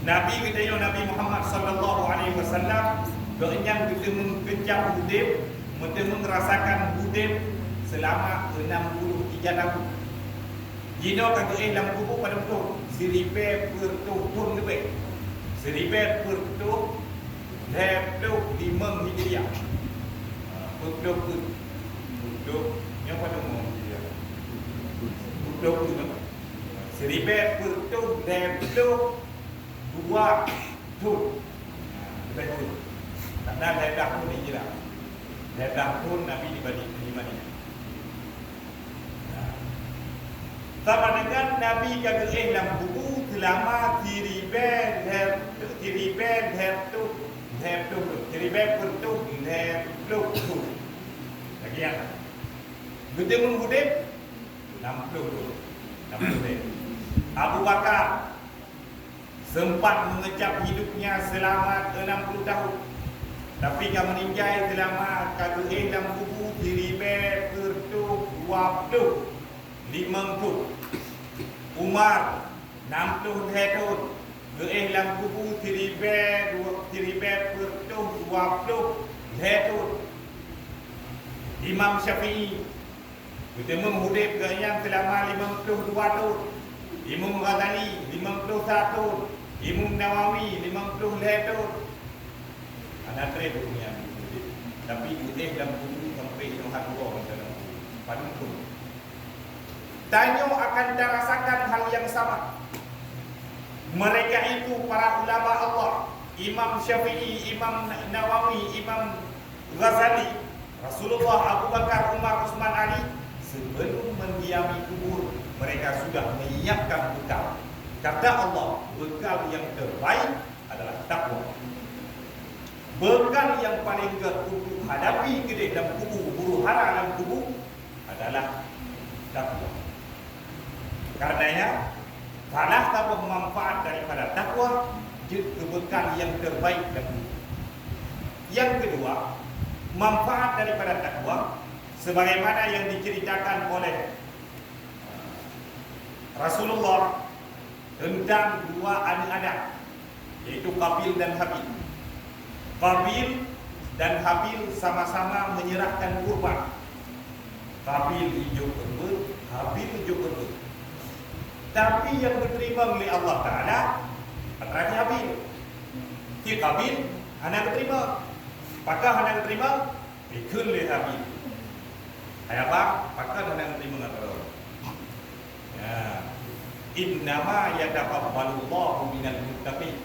Nabi kita yang Nabi Muhammad sallallahu alaihi wasallam kenyang kita mengkecap hudib, kita merasakan hudib selama 63 tahun. Jino kata dalam buku pada betul seribe pertuhun lebih. Seribe pertuh leptuh 5 Hijriah. Pertuh yang pada umum dia. Pertuh seribe pertuh leptuh 2 tuh. Betul. Karena leptuh pun Hijrah. Leptuh pun Nabi di Madinah. Sama dengan Nabi kata dalam buku selama tiribe pertuh lagi yang kita menghudib 60. Abu Bakar sempat mengecap hidupnya selama 60 tahun, tapi dia meninggal selama kata dalam buku tiribe pertuh 50. Umar 60 tahun dalam buku tiribe pertuh 20 tahun. Imam Syafi'i kita menghudib yang selama 52 tahun. Imam Ghazali 51 tahun. Imam Nawawi 50 tahun. Anak tre dunia tapi dalam buku sampai yang hadwa dalam paling pun. Tanyo akan dirasakan hal yang sama. Mereka itu para ulama Allah, Imam Syafi'i, Imam Nawawi, Imam Ghazali, Rasulullah, Abu Bakar, Umar, Utsman, Ali, sebelum mendiami kubur mereka sudah menyiapkan bekal. Kata Allah, bekal yang terbaik adalah takwa. Bekal yang paling untuk hadapi kedai dalam kubur, huru hara dalam kubur adalah takwa. Karenanya, kalah tabah manfaat daripada takwa, bekal yang terbaik dalam kubur. Yang kedua, manfaat daripada takwa sebagaimana yang diceritakan oleh Rasulullah tentang dua anak Adam, yaitu Qabil dan Habil. Qabil dan Habil sama-sama menyerahkan kurban. Qabil hijau berbut, Habil hijau berbut. Tapi yang diterima oleh Allah Ta'ala adalah Habil. Si Qabil anak diterima. Apakah anak diterima? Ikut oleh Habil. Apa? Apakah anak diterima dengan Allah? Ya. Innama yataqabbalullahu minal muttaqin.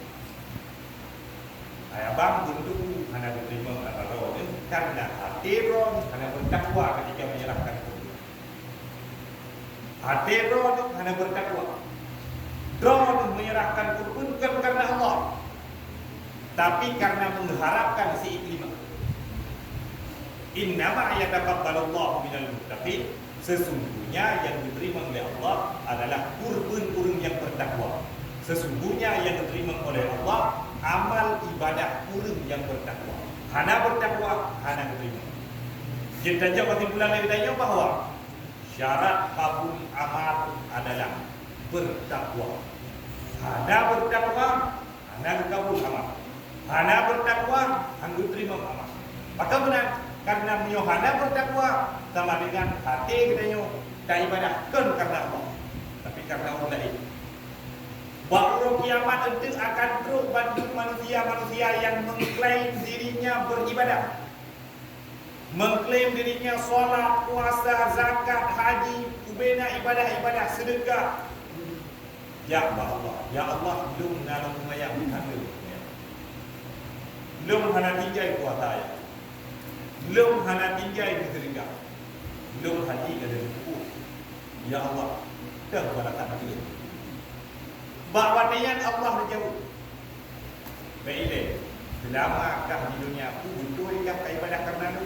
Ayabang untuk anak diterima kata Allah karena hati roh anak bertakwa ketika menyerahkan kubur. Hati roh anak bertakwa. Roh menyerahkan kubur bukan karena Allah, tapi karena mengharapkan si iklimah. Innama yataqabbalullahu minal muttaqin. Sesungguhnya yang diterima oleh Allah adalah kurban yang bertakwa. Sesungguhnya yang diterima oleh Allah amal ibadah kurban yang bertakwa. Hana bertakwa, hana diterima. Kita jawab kesimpulan yang ditanya bahawa syarat kabul amal adalah bertakwa. Hana bertakwa, hana kabul amal. Hana bertakwa, hana diterima amal. Maka benar. Karena Yohana bertakwa sama dengan hati kita tak ibadah kan karena Allah, tapi karena orang lain. Bahawa kiamat itu akan terus bantu manusia-manusia yang mengklaim dirinya beribadah, mengklaim dirinya solat, puasa, zakat, haji, kubena ibadah-ibadah, sedekah. Ya Allah, ya Allah, belum nalar mayang kami, belum hana tinggal kuasa ya. Belum hana tinggal di telinga, belum hati ada di kubur. Ya Allah, dah balakan dia. Bahawa niat Allah jauh. Baiklah, selamakah di dunia aku betulkah ibadah karena lu?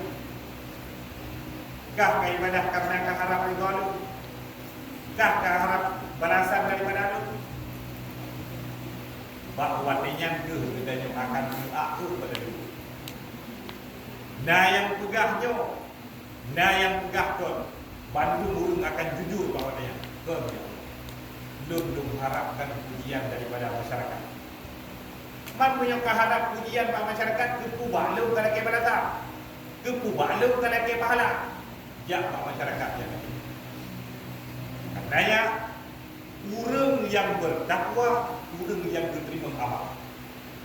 Kah ibadah karena keharap ridha lu? Kah keharap balasan daripada lu? Bahawa niat ke bedanya akan aku pada lu. Nah yang pegahnya, nah yang pegahkan, Bandung burung akan jujur bahawa dia belum harapkan pujian daripada masyarakat. Man punya keharap pujian pada masyarakat, kepubah lu kalau ke balata, kepubah lu kalau ke pahala, ya pada masyarakat yang ini. Karenanya, orang yang bertakwa, orang yang diterima amal.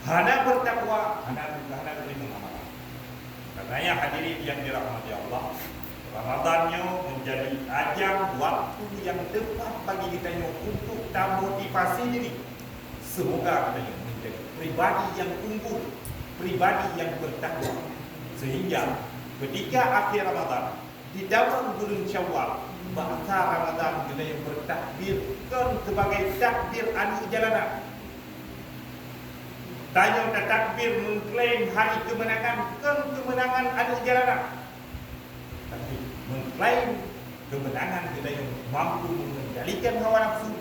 Hana bertakwa, hana diterima amal. Karenanya hadirin yang dirahmati Allah, Ramadannya menjadi ajang waktu yang tepat bagi kita untuk motivasi diri. Semoga kita menjadi pribadi yang unggul, pribadi yang bertakwa. Sehingga ketika akhir Ramadan, di dalam bulan Syawal, bahasa Ramadan kita yang bertakbir kan sebagai takbir anu jalanan. Tanya takbir mengklaim hari kemenangan, kan kemenangan ada jalanan. Tapi mengklaim kemenangan kita yang mampu mengendalikan hawa nafsu,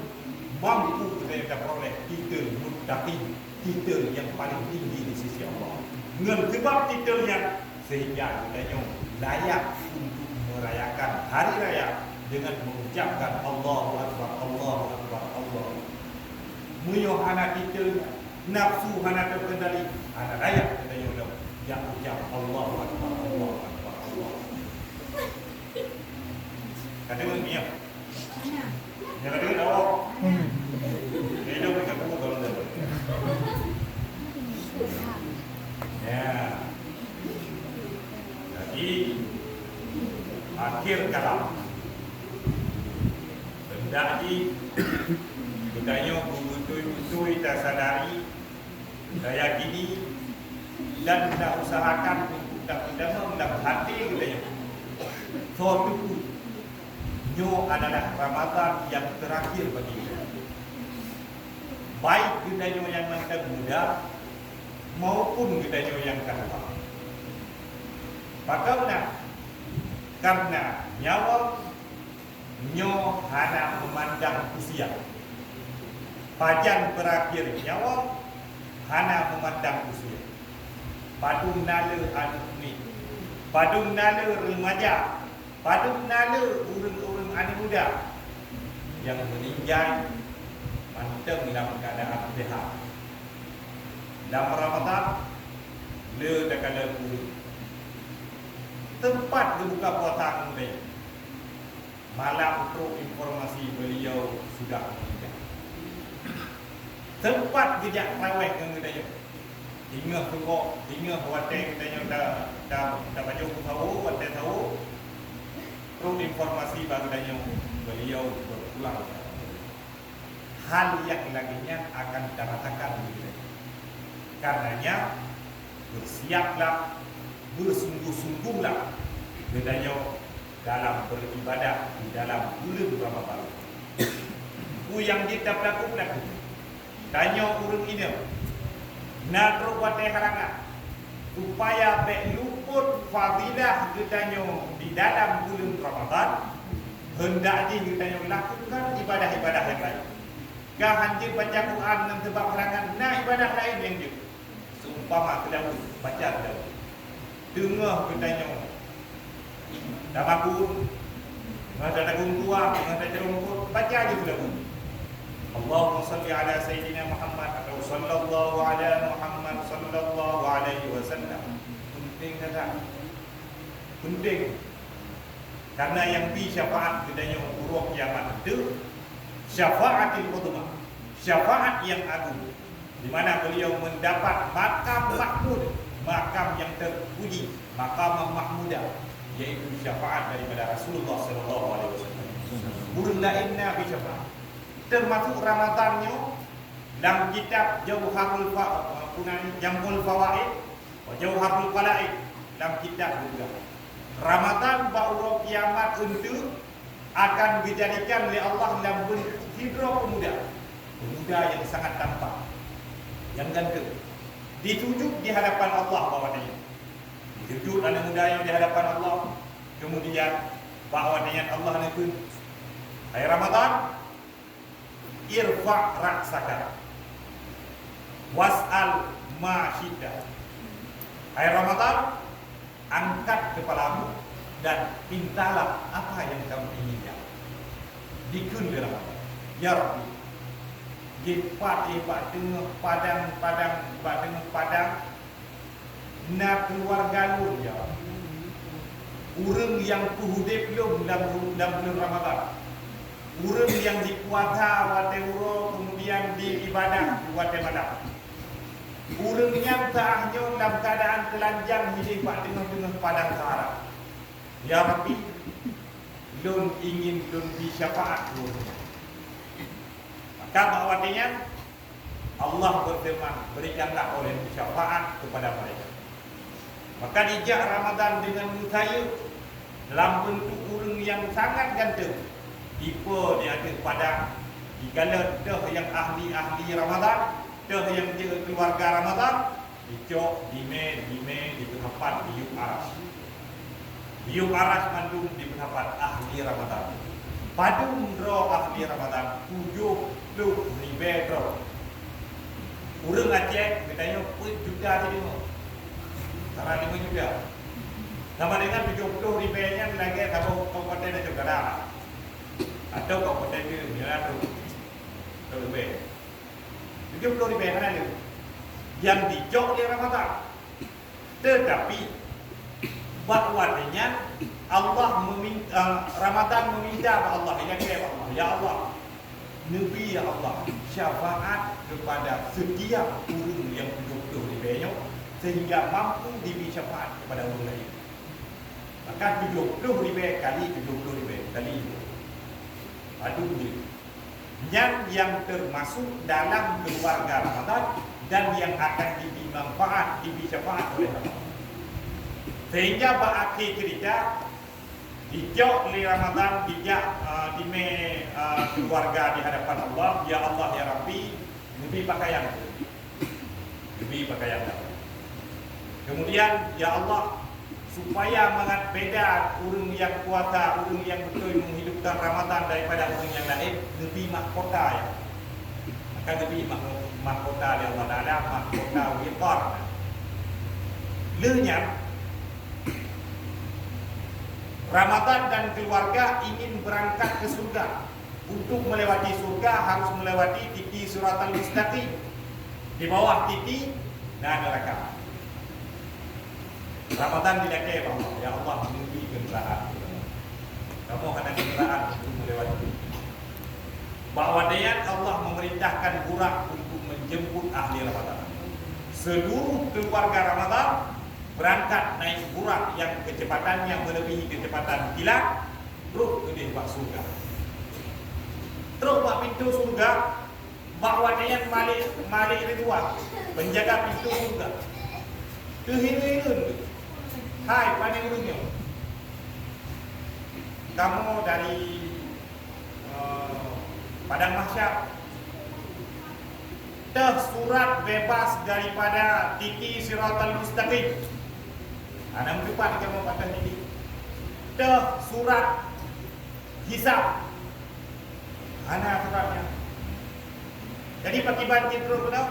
mampu kita yang dapat oleh titel muttaqin, titel yang paling tinggi di sisi Allah. Dengan sebab titelnya sehingga kita yang layak untuk merayakan hari raya dengan mengucapkan Allahu Akbar, Allahu Akbar, Allah. Muyohana titelnya. Nafsu hana terkendali, hana layak kita yang ucap Allahu Akbar, Allahu Akbar, Allah. Kata pun niat. Jangan dengar awak. Hidup dekat buku kalau dah. Ya. Jadi akhir kalam hendak bertanya betul-betul tak sadari saya gini dan tak usahakan untuk tak mendapat hati katanya. Suatu nyo adalah Ramadan yang terakhir bagi kita. Baik katanya yang masih muda maupun katanya yang tua. Bagaimana? Karena nyawa nyo hana memandang usia. Pajan berakhir nyawa hana memandang usia. Padung nala anak ni, padung nala remaja, padung nala urang-urang anak muda yang meninggal manteng dalam keadaan sehat. Dalam Ramadan le dakala puluh tempat dibuka puasa ni. Malam untuk informasi beliau sudah meninggal. Tempat gejak raweh yang katanya. Hingga pokok, hingga hotel katanya dah baju tahu, hotel tahu. Terus informasi katanya beliau berpulang. Hal yang laginya akan dikatakan begitu. Karenanya bersiaplah, bersungguh-sungguhlah katanya dalam beribadah di dalam bulan Ramadan. Ku yang kita pelaku. Tanya urang ini. Nak buat harangan supaya luput fadilah kita di dalam bulan Ramadan. Hendak kita lakukan ibadah-ibadah yang lain. Kah hanjir baca Quran dan sebab harangan nah ibadah lain yang dia. Seumpama kita baca dalam. Dengar kita dah bangun, ada dagun tua, ada cerungkut, baca aja sudah bunyi. Allahumma salli ala Sayyidina Muhammad atau sallallahu ala Muhammad sallallahu alaihi wasallam. Penting kata, penting. Karena yang bi syafaat kedanya huruf kiamat itu syafaatil uzma, syafaat yang agung, di mana beliau mendapat makam mahmud, makam yang terpuji, makam mahmudah, yaitu syafaat daripada Rasulullah sallallahu alaihi wasallam. Burla inna bi syafaat. Termasuk Ramadannya dalam kitab Jauharul Jamul Fawaid, Jauharul Qalaid dalam kitab juga. Ramadan ba'ura kiamat untuk akan dijadikan oleh Allah dalam bentuk hidro pemuda yang sangat tampan, yang ganteng, ditunjuk di hadapan Allah bawahnya. Ditunjuk anak muda yang di hadapan Allah. Kemudian bahawa niat Allah itu hai Ramadan irfa' ra'saka was'al ma syidda. Hai Ramadan, angkat kepalamu dan mintalah apa yang kamu inginkan. Dikun di Ramadan. Ya Rabbi, Gipat tengah padang nak keluarga lu ya. Urang yang kuhudip belum dalam bulan Ramadan. Urang yang dikuata wate uro kemudian diibadah wate malam. Urang yang tak hanya dalam keadaan telanjang hidup tengah-tengah padang sahara. Ya Rabbi, lun ingin lun di syafaat lun. Maka bahwatanya Allah berfirman, berikanlah oleh syafaat kepada mereka. Maka dijak Ramadan dengan mutaya dalam bentuk urang yang sangat ganteng. Tipe dia ada pada dikala dah yang ahli-ahli Ramadan, dah yang keluarga Ramadan, dicok, dime di tempat di Yub Aras. Di Yub Aras mandung di tempat ahli Ramadan. Padung dro ahli Ramadan 70 ribu dro. Urang Aceh katanya juta tadi mo. Cara 5 juta. Sama dengan 70 ribu nya lagi kalau kabupaten Aceh Utara. Atau kabupaten itu Miratu. Lebih. 70 ribu mana itu? Yang dicok di Ramadan. Tetapi bahwanya Allah meminta Ramadan meminta kepada Allah ya Allah, Nabi ya Allah, syafaat kepada setiap orang yang 70 ribu sehingga mampu diberi syafaat kepada orang lain. Maka 70 ribu kali 70 ribu kali dunia. Yang termasuk dalam keluarga Ramadan dan yang akan diberi manfaat, diberi syafaat oleh Ramadan. Sehingga berakhir cerita dijauh oleh Ramadan, dijak dime keluarga di hadapan Allah. Ya Allah, ya Rabbi, lebih pakaian, lebih pakaian. Kemudian, ya Allah, supaya mengat beda orang yang puasa, orang yang betul menghidupkan Ramadan daripada orang yang lain, lebih mahkota ya. Maka lebih mahkota dari Allah Ta'ala, mahkota witar. Lenyap Ramadan dan keluarga ingin berangkat ke surga. Untuk melewati surga harus melewati titi siratal mustaqim. Di bawah titi dan neraka. Ramadan dilakai Allah. Ya Allah, menuju kenderaan. Kamu ada kenderaan untuk melewati. Bahwa dia Allah memerintahkan burak untuk menjemput ahli Ramadan. Seluruh keluarga Ramadan berangkat naik burak yang kecepatannya melebihi kecepatan kilat, terus ke dia surga. Terus buat pintu surga, bawa dia Malik Ridwan, penjaga pintu surga. Kehinu-hinu. Hai, pandai dunia. Kamu dari Padang Mahsyar, tersurat bebas daripada titi siratal mustaqim. Ada empat kamu kata titi. Tersurat hisab. Ana suratnya. Jadi pakai banjir terus betul?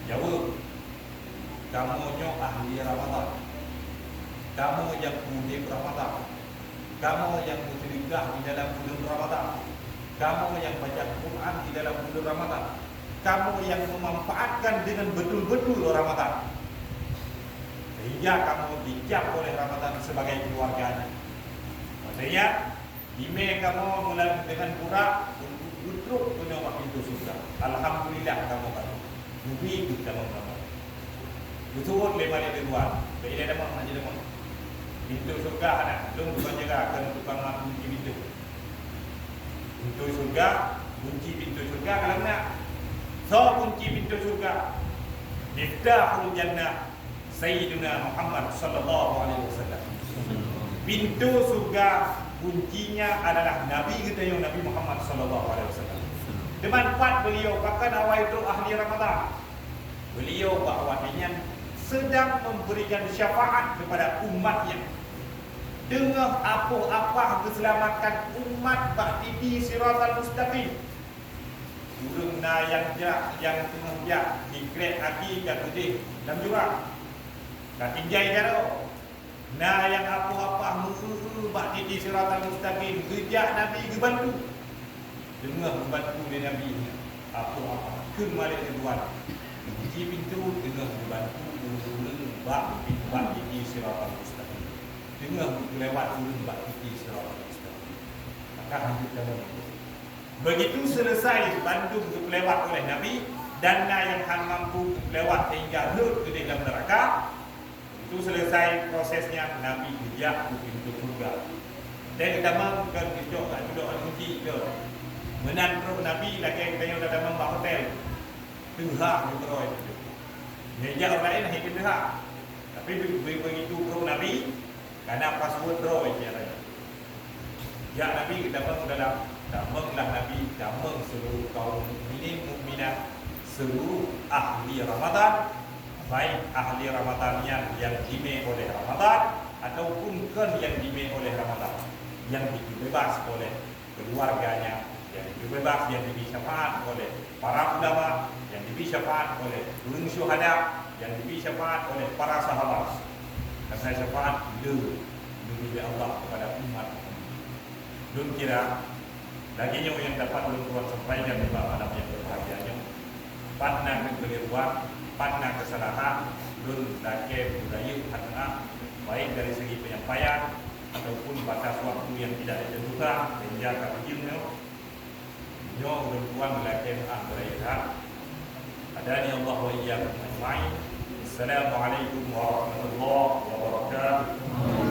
Jawab. Kamu nyok ahli Ramadan. Kamu yang mudik Ramadan. Kamu yang bersedekah di dalam bulan Ramadan. Kamu yang baca Quran di dalam bulan Ramadan. Kamu yang memanfaatkan dengan betul-betul Ramadan. Sehingga kamu dicap oleh Ramadan sebagai keluarganya. Maksudnya, ime kamu mulai dengan burak untuk duduk menyokong pintu surga. Alhamdulillah kamu kan. Lebih kita mengamal. Betul lebar di luar. Jadi ada mana jadi mana. Pintu surga ada. Belum bukan jaga akan tukang kunci pintu. Pintu surga, kunci pintu surga kalau nak. So kunci pintu surga. Miftahul jannah Sayyidina Muhammad sallallahu alaihi wasallam. Pintu surga kuncinya adalah Nabi kita yang Nabi Muhammad sallallahu alaihi wasallam. Demanfaat beliau bahkan awal itu ahli Ramadan. Beliau bahwasanya sedang memberikan syafaat kepada umatnya dengan apa-apa keselamatan umat ba'titi siratal mustaqim. Urung na yang kemudian dikrek aki dan putih dan juga katinjai jaro. Na yang apa-apa musuh ba'titi siratal mustaqim gejak Nabi gebantu. Dengar membantu dia Nabi apa-apa kembali Ridwan. Kunci pintu dengar membantu ulun ba'titi siratal mustaqim. Dengar lewat ulun ba'titi siratal mustaqim. Maka lanjut dalam itu. Begitu selesai bantu lewat oleh Nabi dan yang mampu lewat hingga lut ke dalam neraka, itu selesai prosesnya Nabi bijak ke pintu surga. Dan kita bukan kita tak duduk kunci ke. Menantu Nabi lagi kita yang dah membak hotel. Tuhak juga itu. Meja orang lain hanya tuhak. Tapi begitu pro Nabi karena password draw je lah. Ya Nabi kita dalam damanglah Nabi, damang seluruh kaum mukminin mukminat, seluruh ahli Ramadan, baik ahli Ramadan yang dime oleh Ramadan ataupun kan yang dime oleh Ramadan, yang dibebas oleh keluarganya, yang dibebas, yang diberi syafaat oleh para ulama, yang diberi syafaat oleh ulun syuhada, yang diberi syafaat oleh para sahabat. Karena syafaat itu dari Allah kepada umat. Belum kira lagi yang dapat Tuhan sampaikan di bawah alam yang berbahagianya. Patna kekeliruan, patna kesalahan, belum lagi budaya hatna, baik dari segi penyampaian ataupun batas waktu yang tidak ditentukan, menjaga kejimnya. Nyo bertuan lagi akhirat. Adani Allah wa iyyakum ajma'in. Assalamualaikum warahmatullahi wabarakatuh.